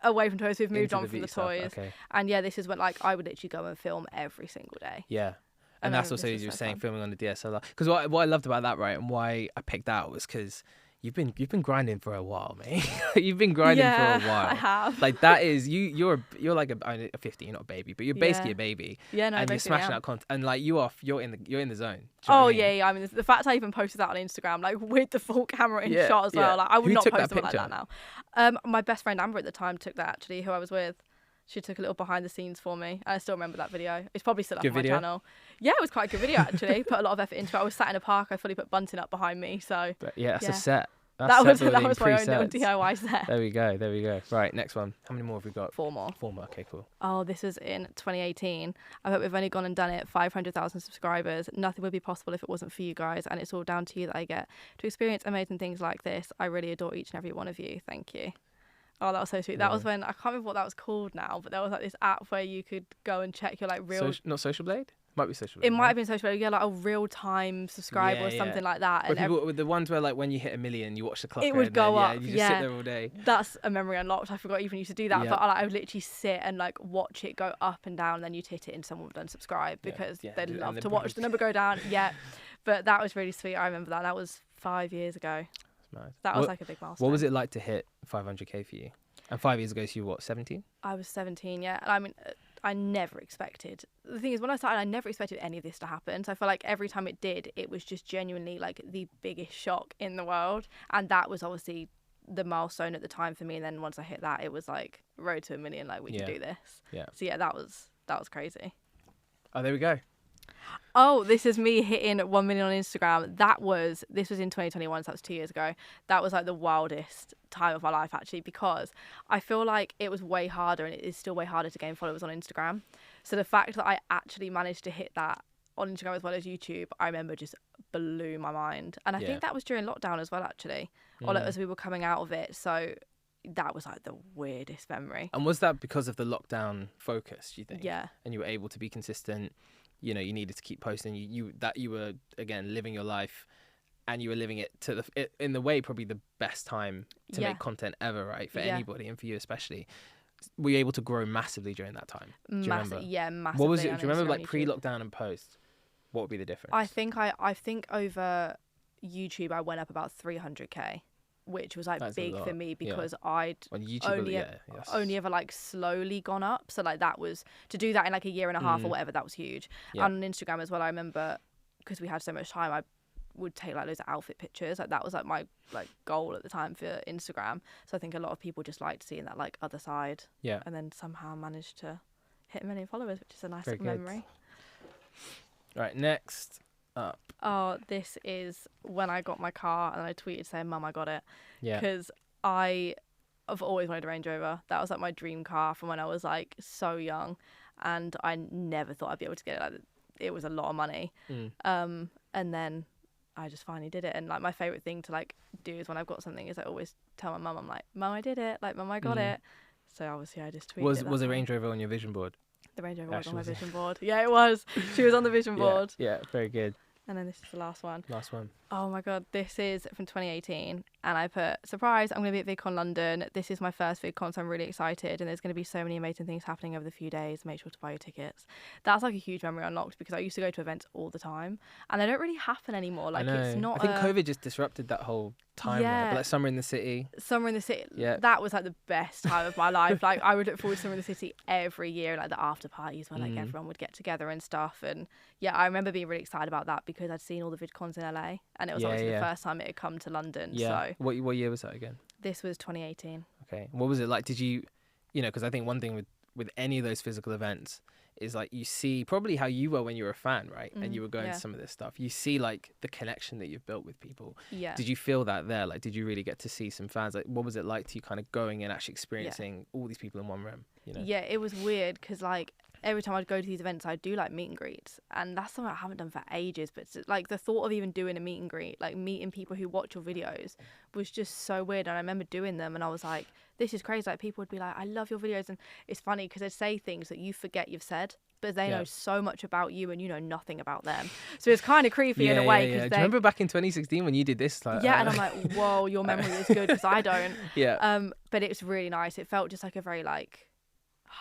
Away from toys. We've moved on from the toys. Okay. And yeah, this is when I would literally go and film every single day. Yeah. And that's also, you were saying, filming on the DSLR. Because what I loved about that, right, and why I picked that was because you've been grinding for a while, mate. You've been grinding for a while. I have. Like that is you're like a 50, you're not a baby, but you're basically a baby. Yeah, no, and you're smashing out content, and like you're in the zone. Yeah. I mean, the fact I even posted that on Instagram, like with the full camera in shot as well, like I would not post something like that now. My best friend Amber at the time took that, actually, who I was with. She took a little behind the scenes for me. I still remember that video. It's probably still up on my channel. Yeah, it was quite a good video, actually. Put a lot of effort into it. I was sat in a park. I fully put Bunting up behind me. So but that's a set. That was my own little DIY set. There we go. Right, next one. How many more have we got? 4 more. 4 more. Okay, cool. Oh, this was in 2018. I hope we've only gone and done it. 500,000 subscribers. Nothing would be possible if it wasn't for you guys, and it's all down to you that I get to experience amazing things like this. I really adore each and every one of you. Thank you. Oh, that was so sweet. That was when, I can't remember what that was called now, but there was like this app where you could go and check your like real... not Social Blade? Might be Social Blade. It might have been Social Blade. Yeah, like a real-time subscriber or something like that. Where people, with the ones where like when you hit 1 million, you watch the clock. It would go up. You just sit there all day. That's a memory unlocked. I forgot even used to do that. But I would literally sit and like watch it go up and down, and then you'd hit it and someone would unsubscribe because they'd love to watch the number go down. Yeah. But that was really sweet. I remember that. That was 5 years ago. That's nice. That was like a big milestone. What was it like to hit 500k for you? And 5 years ago, so you were what, 17? I was 17, yeah. And I mean, I never expected. The thing is, when I started, I never expected any of this to happen. So I feel like every time it did, it was just genuinely like the biggest shock in the world. And that was obviously the milestone at the time for me. And then once I hit that, it was like road to 1 million. Like we can do this. Yeah. So yeah, that was crazy. Oh, there we go. Oh, this is me hitting 1 million on Instagram. This was in 2021, so that was 2 years ago. That was like the wildest time of my life, actually, because I feel like it was way harder, and it is still way harder to gain followers on Instagram. So the fact that I actually managed to hit that on Instagram as well as YouTube, I remember just blew my mind. And I think that was during lockdown as well, actually, or like, as we were coming out of it. So that was like the weirdest memory. And was that because of the lockdown focus, do you think? Yeah. And you were able to be consistent? You know, you needed to keep posting. You were again living your life, and you were living it to in the way probably the best time to make content ever, right? For anybody, and for you especially. Were you able to grow massively during that time? Do you remember? Yeah, massively. What was it? Do you remember like pre-lockdown and post? What would be the difference? I think over YouTube I went up about 300k, which was like big for me because I'd only ever like slowly gone up. So like that was to do that in like a year and a half or whatever. That was huge. And on Instagram as well, I remember because we had so much time, I would take like loads of outfit pictures. Like that was like my like goal at the time for Instagram. So I think a lot of people just liked seeing that like other side. Yeah. And then somehow managed to hit 1 million followers, which is a nice memory. Right, next up. Oh, this is when I got my car and I tweeted saying, "Mum, I got it." Yeah. Because I've always wanted a Range Rover. That was like my dream car from when I was like so young, and I never thought I'd be able to get it. Like, it was a lot of money. And then I just finally did it. And like my favorite thing to like do is when I've got something is I always tell my mum, I'm like, "Mum, I did it. Like, Mum, I got it." So obviously I just tweeted. Was a Range Rover on your vision board? The Range Rover was on my vision board. Yeah, it was. She was on the vision board. Yeah, very good. And then this is the last one. Last one. Oh my God, this is from 2018. And I put, surprise, I'm going to be at VidCon London. This is my first VidCon, so I'm really excited. And there's going to be so many amazing things happening over the few days. Make sure to buy your tickets. That's like a huge memory unlocked because I used to go to events all the time. And they don't really happen anymore. Like, it's not. I think COVID just disrupted that whole time. Yeah. Right? But like Summer in the City. Summer in the City. Yeah. That was like the best time of my life. Like, I would look forward to Summer in the City every year. Like the after parties where like everyone would get together and stuff. And yeah, I remember being really excited about that because I'd seen all the VidCons in LA. And it was obviously the first time it had come to London. Yeah. So What year was that again? This was 2018. Okay. What was it like? Did you know, because I think one thing with any of those physical events is like you see probably how you were when you were a fan, right? And you were going to some of this stuff. You see like the connection that you've built with people. Yeah. Did you feel that there? Like, did you really get to see some fans? Like, what was it like to you kind of going and actually experiencing all these people in one room? You know? Yeah, it was weird because like every time I'd go to these events, I'd do like meet and greets, and that's something I haven't done for ages. But like the thought of even doing a meet and greet, like meeting people who watch your videos, was just so weird. And I remember doing them, and I was like, "This is crazy!" Like people would be like, "I love your videos," and it's funny because they'd say things that you forget you've said, but they know so much about you, and you know nothing about them. So it's kind of creepy in a way. Do you remember back in 2016 when you did this? Like, and I'm like, "Whoa, your memory is good," because I don't. Yeah. But it was really nice. It felt just like a very like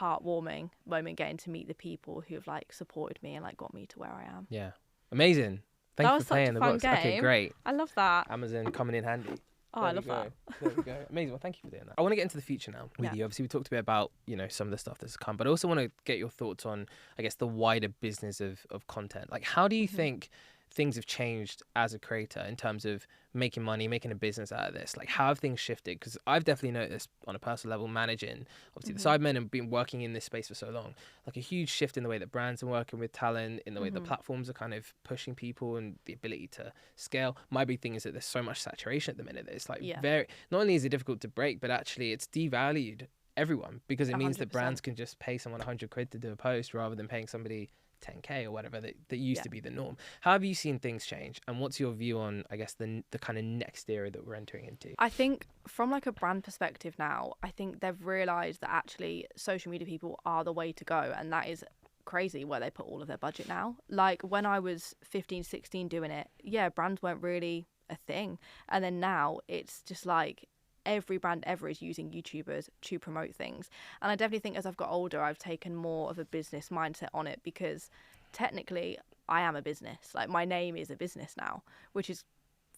heartwarming moment getting to meet the people who have like supported me and like got me to where I am. Yeah, amazing. Thank you for playing the box. Okay, great. I love that. Amazon coming in handy. Oh, I love that. There we go. Amazing. Well, thank you for doing that. I want to get into the future now with you. Obviously, we talked a bit about, you know, some of the stuff that's come, but I also want to get your thoughts on, I guess, the wider business of content. Like, how do you think things have changed as a creator in terms of making money, making a business out of this? Like, how have things shifted? Because I've definitely noticed on a personal level, managing obviously the Sidemen and been working in this space for so long, like a huge shift in the way that brands are working with talent, in the way the platforms are kind of pushing people and the ability to scale. My big thing is that there's so much saturation at the minute that it's like very, not only is it difficult to break, but actually it's devalued everyone because it means 100%. That brands can just pay someone 100 quid to do a post rather than paying somebody 10k or whatever that used to be the norm. How have you seen things change, and what's your view on, I guess, the kind of next era that we're entering into? I think from like a brand perspective now, I think they've realized that actually social media people are the way to go, and that is crazy where they put all of their budget now. Like when I was 15, 16 doing it, brands weren't really a thing, and then now it's just like every brand ever is using YouTubers to promote things. And I definitely think as I've got older, I've taken more of a business mindset on it because technically I am a business. Like my name is a business now, which is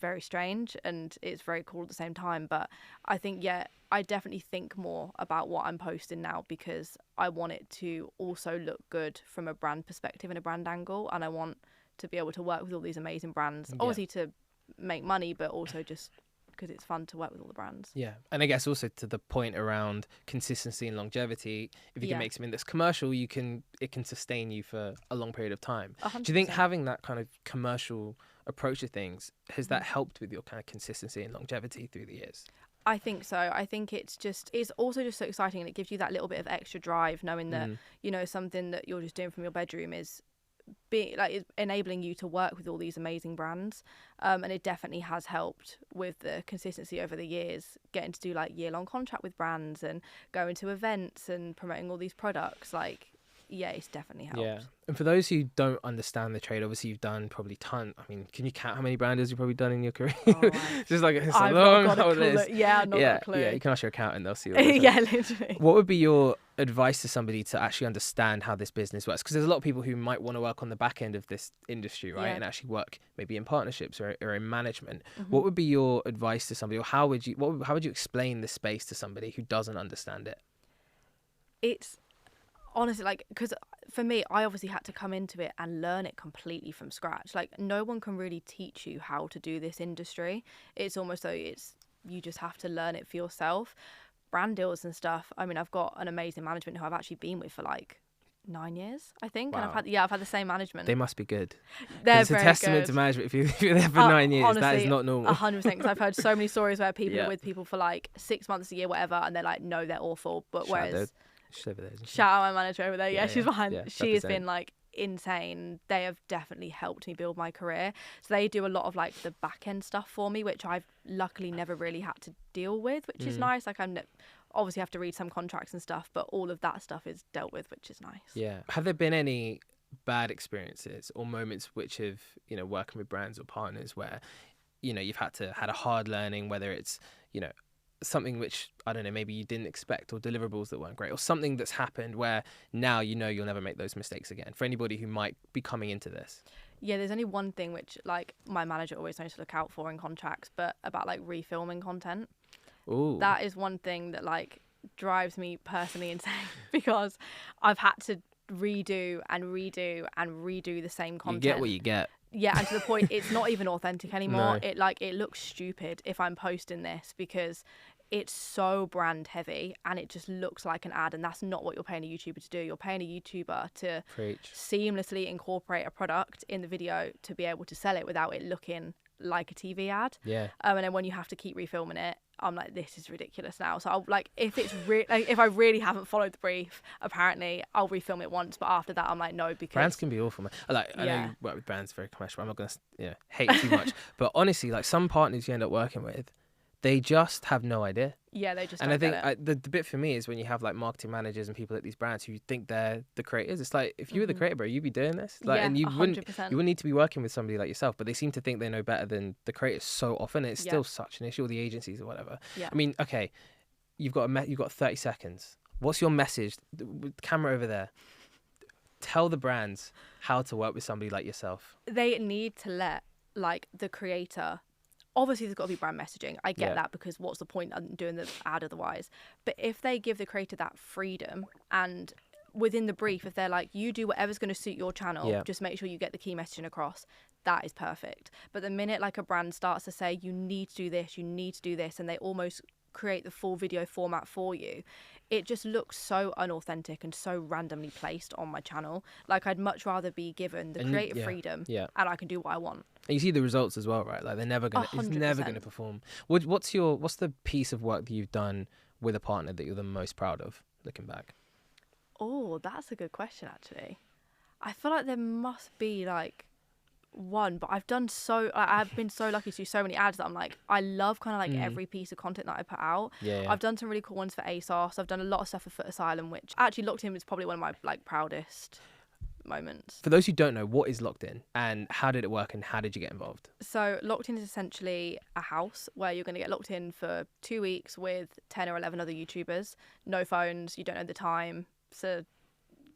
very strange and it's very cool at the same time. But I think, yeah, I definitely think more about what I'm posting now because I want it to also look good from a brand perspective and a brand angle, and I want to be able to work with all these amazing brands, obviously to make money, but also just because it's fun to work with all the brands. Yeah, and I guess also to the point around consistency and longevity, if you can make something that's commercial, it can sustain you for a long period of time. 100%. Do you think having that kind of commercial approach to things, has that helped with your kind of consistency and longevity through the years? I think so. I think it's also just so exciting, and it gives you that little bit of extra drive knowing that, you know, something that you're just doing from your bedroom is it's enabling you to work with all these amazing brands, and it definitely has helped with the consistency over the years, getting to do like year-long contract with brands and going to events and promoting all these products. Like, yeah, it's definitely helped. Yeah, and for those who don't understand the trade, obviously you've done probably ton. I mean, can you count how many branders you've probably done in your career? Just like it's a long list. Yeah, I've not got a clue. Yeah, you can ask your accountant; they'll see. What yeah, literally. What would be your advice to somebody to actually understand how this business works? Because there's a lot of people who might want to work on the back end of this industry, right, and actually work maybe in partnerships or in management. What would be your advice to somebody, or how would you explain this space to somebody who doesn't understand it? It's honestly, like, because for me, I obviously had to come into it and learn it completely from scratch. Like, no one can really teach you how to do this industry. It's almost though you just have to learn it for yourself. Brand deals and stuff. I mean, I've got an amazing management who I've actually been with for like 9 years, I think. Wow. And I've had the same management. They must be good. They're it's very a testament good. to management. If you're there for 9 years, honestly, that is not normal. 100%. Because I've heard so many stories where people are with people for like 6 months, a year, whatever, and they're like, no, they're awful. But whereas she's over there, isn't she? shout out my manager over there. Yeah, she's behind. Yeah, she has been like insane. They have definitely helped me build my career. So they do a lot of like the back end stuff for me, which I've luckily never really had to deal with, which is nice. Like I'm obviously have to read some contracts and stuff, but all of that stuff is dealt with, which is nice. Yeah. Have there been any bad experiences or moments which have, you know, working with brands or partners where, you know, you've had a hard learning, whether it's, you know, something which, I don't know, maybe you didn't expect, or deliverables that weren't great, or something that's happened where now you know you'll never make those mistakes again, for anybody who might be coming into this? Yeah, there's only one thing which like my manager always knows to look out for in contracts, but about like refilming content. Ooh. That is one thing that like drives me personally insane because I've had to redo the same content. You get what you get. Yeah, and to the point it's not even authentic anymore. No. It looks stupid if I'm posting this because it's so brand heavy and it just looks like an ad, and that's not what you're paying a YouTuber to do. You're paying a YouTuber to seamlessly incorporate a product in the video to be able to sell it without it looking like a TV ad. Yeah. And then when you have to keep refilming it, I'm like, this is ridiculous now. So I'll like, if I really haven't followed the brief, apparently I'll refilm it once, but after that I'm like, no, because brands can be awful, man. Like, I know you work with brands, very commercial. I'm not gonna hate too much, but honestly, like some partners you end up working with, they just have no idea. Yeah, they just. And don't I think get it. the bit for me is when you have like marketing managers and people at these brands who think they're the creators. It's like, if you were the creator, bro, you'd be doing this. Like, yeah, and you 100%. wouldn't need to be working with somebody like yourself. But they seem to think they know better than the creators so often. And it's still such an issue, or the agencies or whatever. Yeah. I mean, okay, you've got 30 seconds. What's your message? The camera over there. Tell the brands how to work with somebody like yourself. They need to let like the creator. Obviously, there's got to be brand messaging. I get that, because what's the point of doing the ad otherwise? But if they give the creator that freedom, and within the brief, if they're like, you do whatever's going to suit your channel, just make sure you get the key messaging across, that is perfect. But the minute like a brand starts to say, you need to do this, and they almost create the full video format for you, it just looks so unauthentic and so randomly placed on my channel. Like, I'd much rather be given the creative freedom and I can do what I want. And you see the results as well, right? Like, it's never gonna perform. What's the piece of work that you've done with a partner that you're the most proud of, looking back? Oh, that's a good question, actually. I feel like there must be like one, but I've been so lucky to do so many ads that I'm like, I love kind of like every piece of content that I put out. I've done some really cool ones for ASOS. I've done a lot of stuff for Foot Asylum, which actually Locked In is probably one of my like proudest moments. For those who don't know, what is Locked In and how did it work and how did you get involved? So Locked In is essentially a house where you're going to get locked in for 2 weeks with 10 or 11 other YouTubers. No phones, you don't know the time. So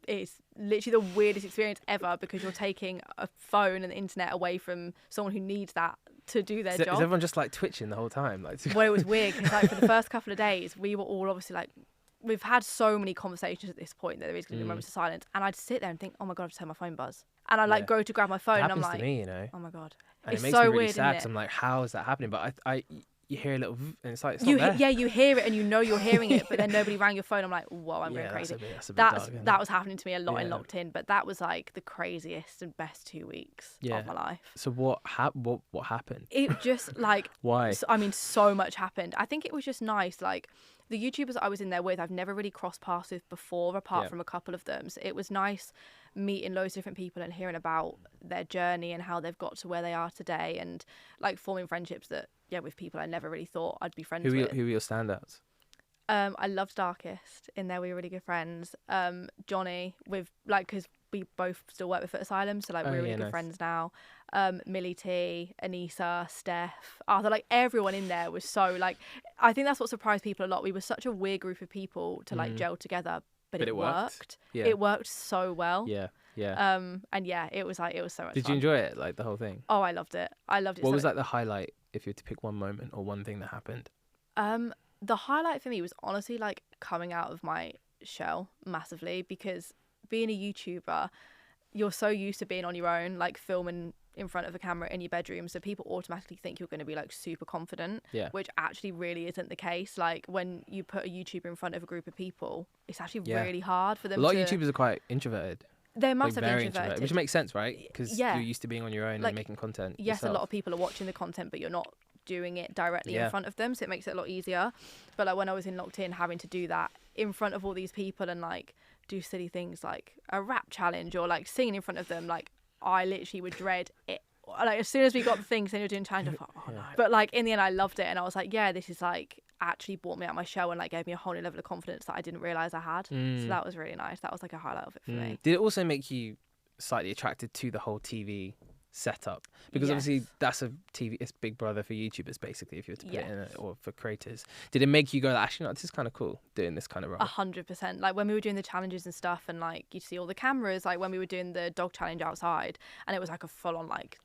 it's literally the weirdest experience ever, because you're taking a phone and the internet away from someone who needs that to do their Is job. everyone just like twitching the whole time? Like, Well, it was weird because like for the first couple of days, we were all obviously like, we've had so many conversations at this point that there is going to be moments of silence, and I'd sit there and think, oh my god, I've just heard my phone buzz, and I like go to grab my phone, and I'm like, to me, you know. oh my god, And it's it makes so me really weird, sad isn't it? I'm like, how is that happening? But you hear a little, and it's like, it's You not there. you hear it and you know you're hearing it, but then nobody rang your phone. I'm like, whoa, I'm going crazy. That's a bit dark, isn't That it? was happening to me a lot in Locked In, but that was like the craziest and best 2 weeks of my life. So what happened? It just like Why? I mean, so much happened. I think it was just nice. Like the YouTubers that I was in there with, I've never really crossed paths with before, apart from a couple of them. So it was nice meeting loads of different people and hearing about their journey and how they've got to where they are today, and like forming friendships that with people I never really thought I'd be friends with. Who were your standouts? I loved Darkest. In there we were really good friends. Johnny, with like, because we both still work with Foot Asylum, so like we're really good friends now. Millie T, Anissa, Steph, Arthur, like everyone in there was so like, I think that's what surprised people a lot. We were such a weird group of people to like gel together, but it worked. Yeah. It worked so well. Yeah. And yeah, it was so much fun. Did you enjoy it, like the whole thing? Oh, I loved it. What was like the highlight, if you had to pick one moment or one thing that happened? The highlight for me was honestly like coming out of my shell massively, because being a YouTuber, you're so used to being on your own, like filming in front of a camera in your bedroom, so people automatically think you're going to be like super confident, which actually really isn't the case. Like when you put a YouTuber in front of a group of people, it's actually really hard for them. A lot of YouTubers are quite introverted. They're massively very introverted, which makes sense, right? Because you're used to being on your own and making content. Yes, yourself. a lot of people are watching the content, but you're not doing it directly in front of them, so it makes it a lot easier. But like when I was in Locked In, having to do that in front of all these people and like do silly things like a rap challenge or like singing in front of them, like I literally would dread it. Like as soon as we got the things and you're doing challenge, I thought, oh no. But like in the end, I loved it, and I was like, yeah, this is like actually brought me out of my shell and like gave me a whole new level of confidence that I didn't realize I had. So that was really nice. That was like a highlight of it for me. Did it also make you slightly attracted to the whole TV setup? Because obviously that's it's Big Brother for YouTubers, basically, if you were to put it in it, or for creators. Did it make you go, actually, no, this is kind of cool doing this kind of role? 100%. Like when we were doing the challenges and stuff, and like you'd see all the cameras, like when we were doing the dog challenge outside, and it was like a full on like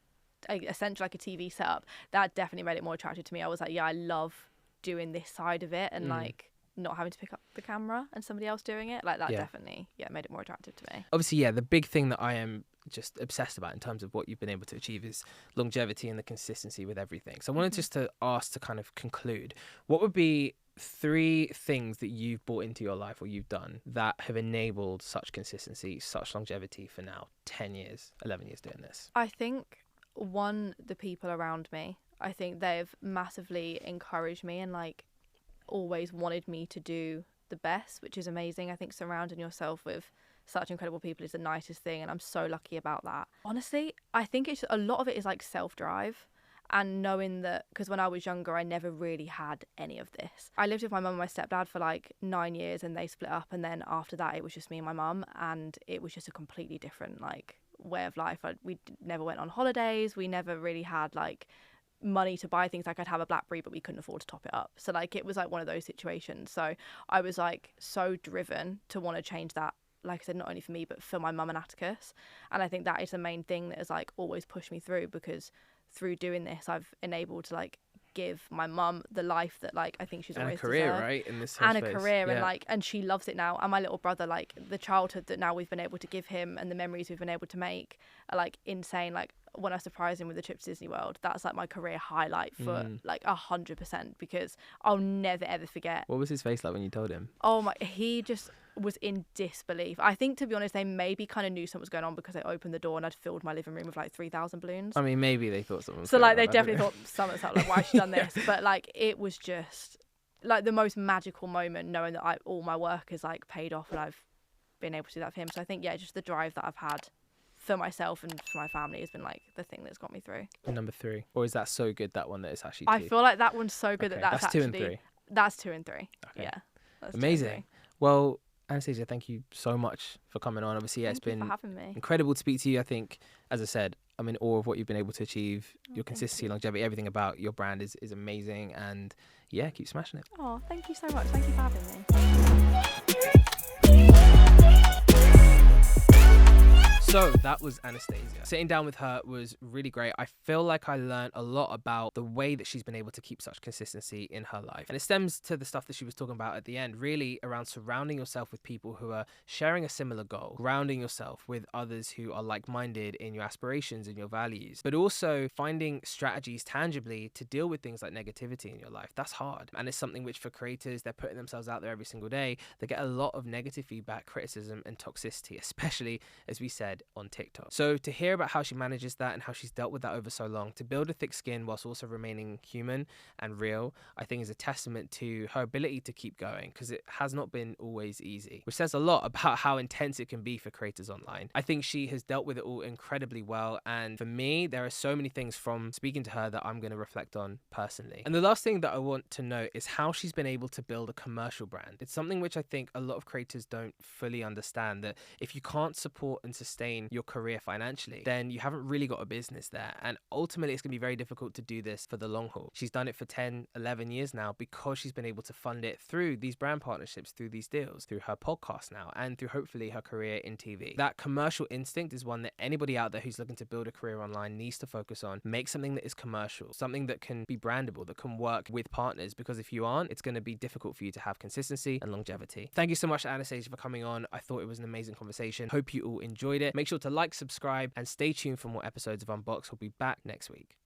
essentially like a TV setup, that definitely made it more attractive to me. I was like, yeah, I love doing this side of it, and like not having to pick up the camera and somebody else doing it, like that definitely made it more attractive to me. Obviously, the big thing that I am just obsessed about in terms of what you've been able to achieve is longevity and the consistency with everything. So I wanted just to ask, to kind of conclude, what would be 3 things that you've brought into your life or you've done that have enabled such consistency, such longevity for now 10 years, 11 years doing this? I think, one, the people around me. I think they've massively encouraged me and like always wanted me to do the best, which is amazing. I think surrounding yourself with such incredible people is the nicest thing, and I'm so lucky about that. Honestly, I think it's a lot of it is like self-drive, and knowing that, because when I was younger I never really had any of this. I lived with my mum and my stepdad for like 9 years, and they split up, and then after that it was just me and my mum, and it was just a completely different like way of life. We never went on holidays, we never really had like money to buy things. Like I'd have a BlackBerry, but we couldn't afford to top it up, so like it was like one of those situations. So I was like so driven to want to change that, like I said, not only for me but for my mum and Atticus. And I think that is the main thing that has like always pushed me through, because through doing this I've enabled to like give my mum the life that like I think she's and always a career deserved. Right, in this and space. A career and like, and she loves it now. And my little brother, like the childhood that now we've been able to give him and the memories we've been able to make are like insane. Like when I surprised him with the trip to Disney World, that's like my career highlight for like 100%, because I'll never ever forget. What was his face like when you told him? Oh my, he just was in disbelief. I think, to be honest, they maybe kind of knew something was going on because I opened the door and I'd filled my living room with like 3,000 balloons. I mean, maybe they thought something was so going like on, they definitely thought something's up, like why has she done this? But like it was just like the most magical moment, knowing that all my work is like paid off and I've been able to do that for him. So I think just the drive that I've had for myself and for my family has been like the thing that's got me through. Number 3, or is that so good, that one, that it's actually 2? I feel like that one's so good that that's 2 actually, and 3. That's 2 and 3. Okay. Yeah, that's amazing. Well, Anastasia, thank you so much for coming on. Obviously, it's been for having me. Incredible to speak to you. I think, as I said, I'm in awe of what you've been able to achieve. Your consistency, longevity, everything about your brand is amazing. And keep smashing it. Oh, thank you so much. Thank you for having me. So that was Anastasia. Sitting down with her was really great. I feel like I learned a lot about the way that she's been able to keep such consistency in her life. And it stems to the stuff that she was talking about at the end, really around surrounding yourself with people who are sharing a similar goal, grounding yourself with others who are like-minded in your aspirations and your values, but also finding strategies tangibly to deal with things like negativity in your life. That's hard. And it's something which for creators, they're putting themselves out there every single day. They get a lot of negative feedback, criticism, and toxicity, especially, as we said, on TikTok. So to hear about how she manages that and how she's dealt with that over so long, to build a thick skin whilst also remaining human and real, I think is a testament to her ability to keep going, because it has not been always easy, which says a lot about how intense it can be for creators online. I think she has dealt with it all incredibly well, and for me, there are so many things from speaking to her that I'm going to reflect on personally. And the last thing that I want to note is how she's been able to build a commercial brand. It's something which I think a lot of creators don't fully understand, that if you can't support and sustain your career financially, then you haven't really got a business there. And ultimately, it's going to be very difficult to do this for the long haul. She's done it for 10, 11 years now because she's been able to fund it through these brand partnerships, through these deals, through her podcast now, and through hopefully her career in TV. That commercial instinct is one that anybody out there who's looking to build a career online needs to focus on. Make something that is commercial, something that can be brandable, that can work with partners, because if you aren't, it's going to be difficult for you to have consistency and longevity. Thank you so much, Anastasia, for coming on. I thought it was an amazing conversation. Hope you all enjoyed it. Make sure to like, subscribe, and stay tuned for more episodes of Unbox. We'll be back next week.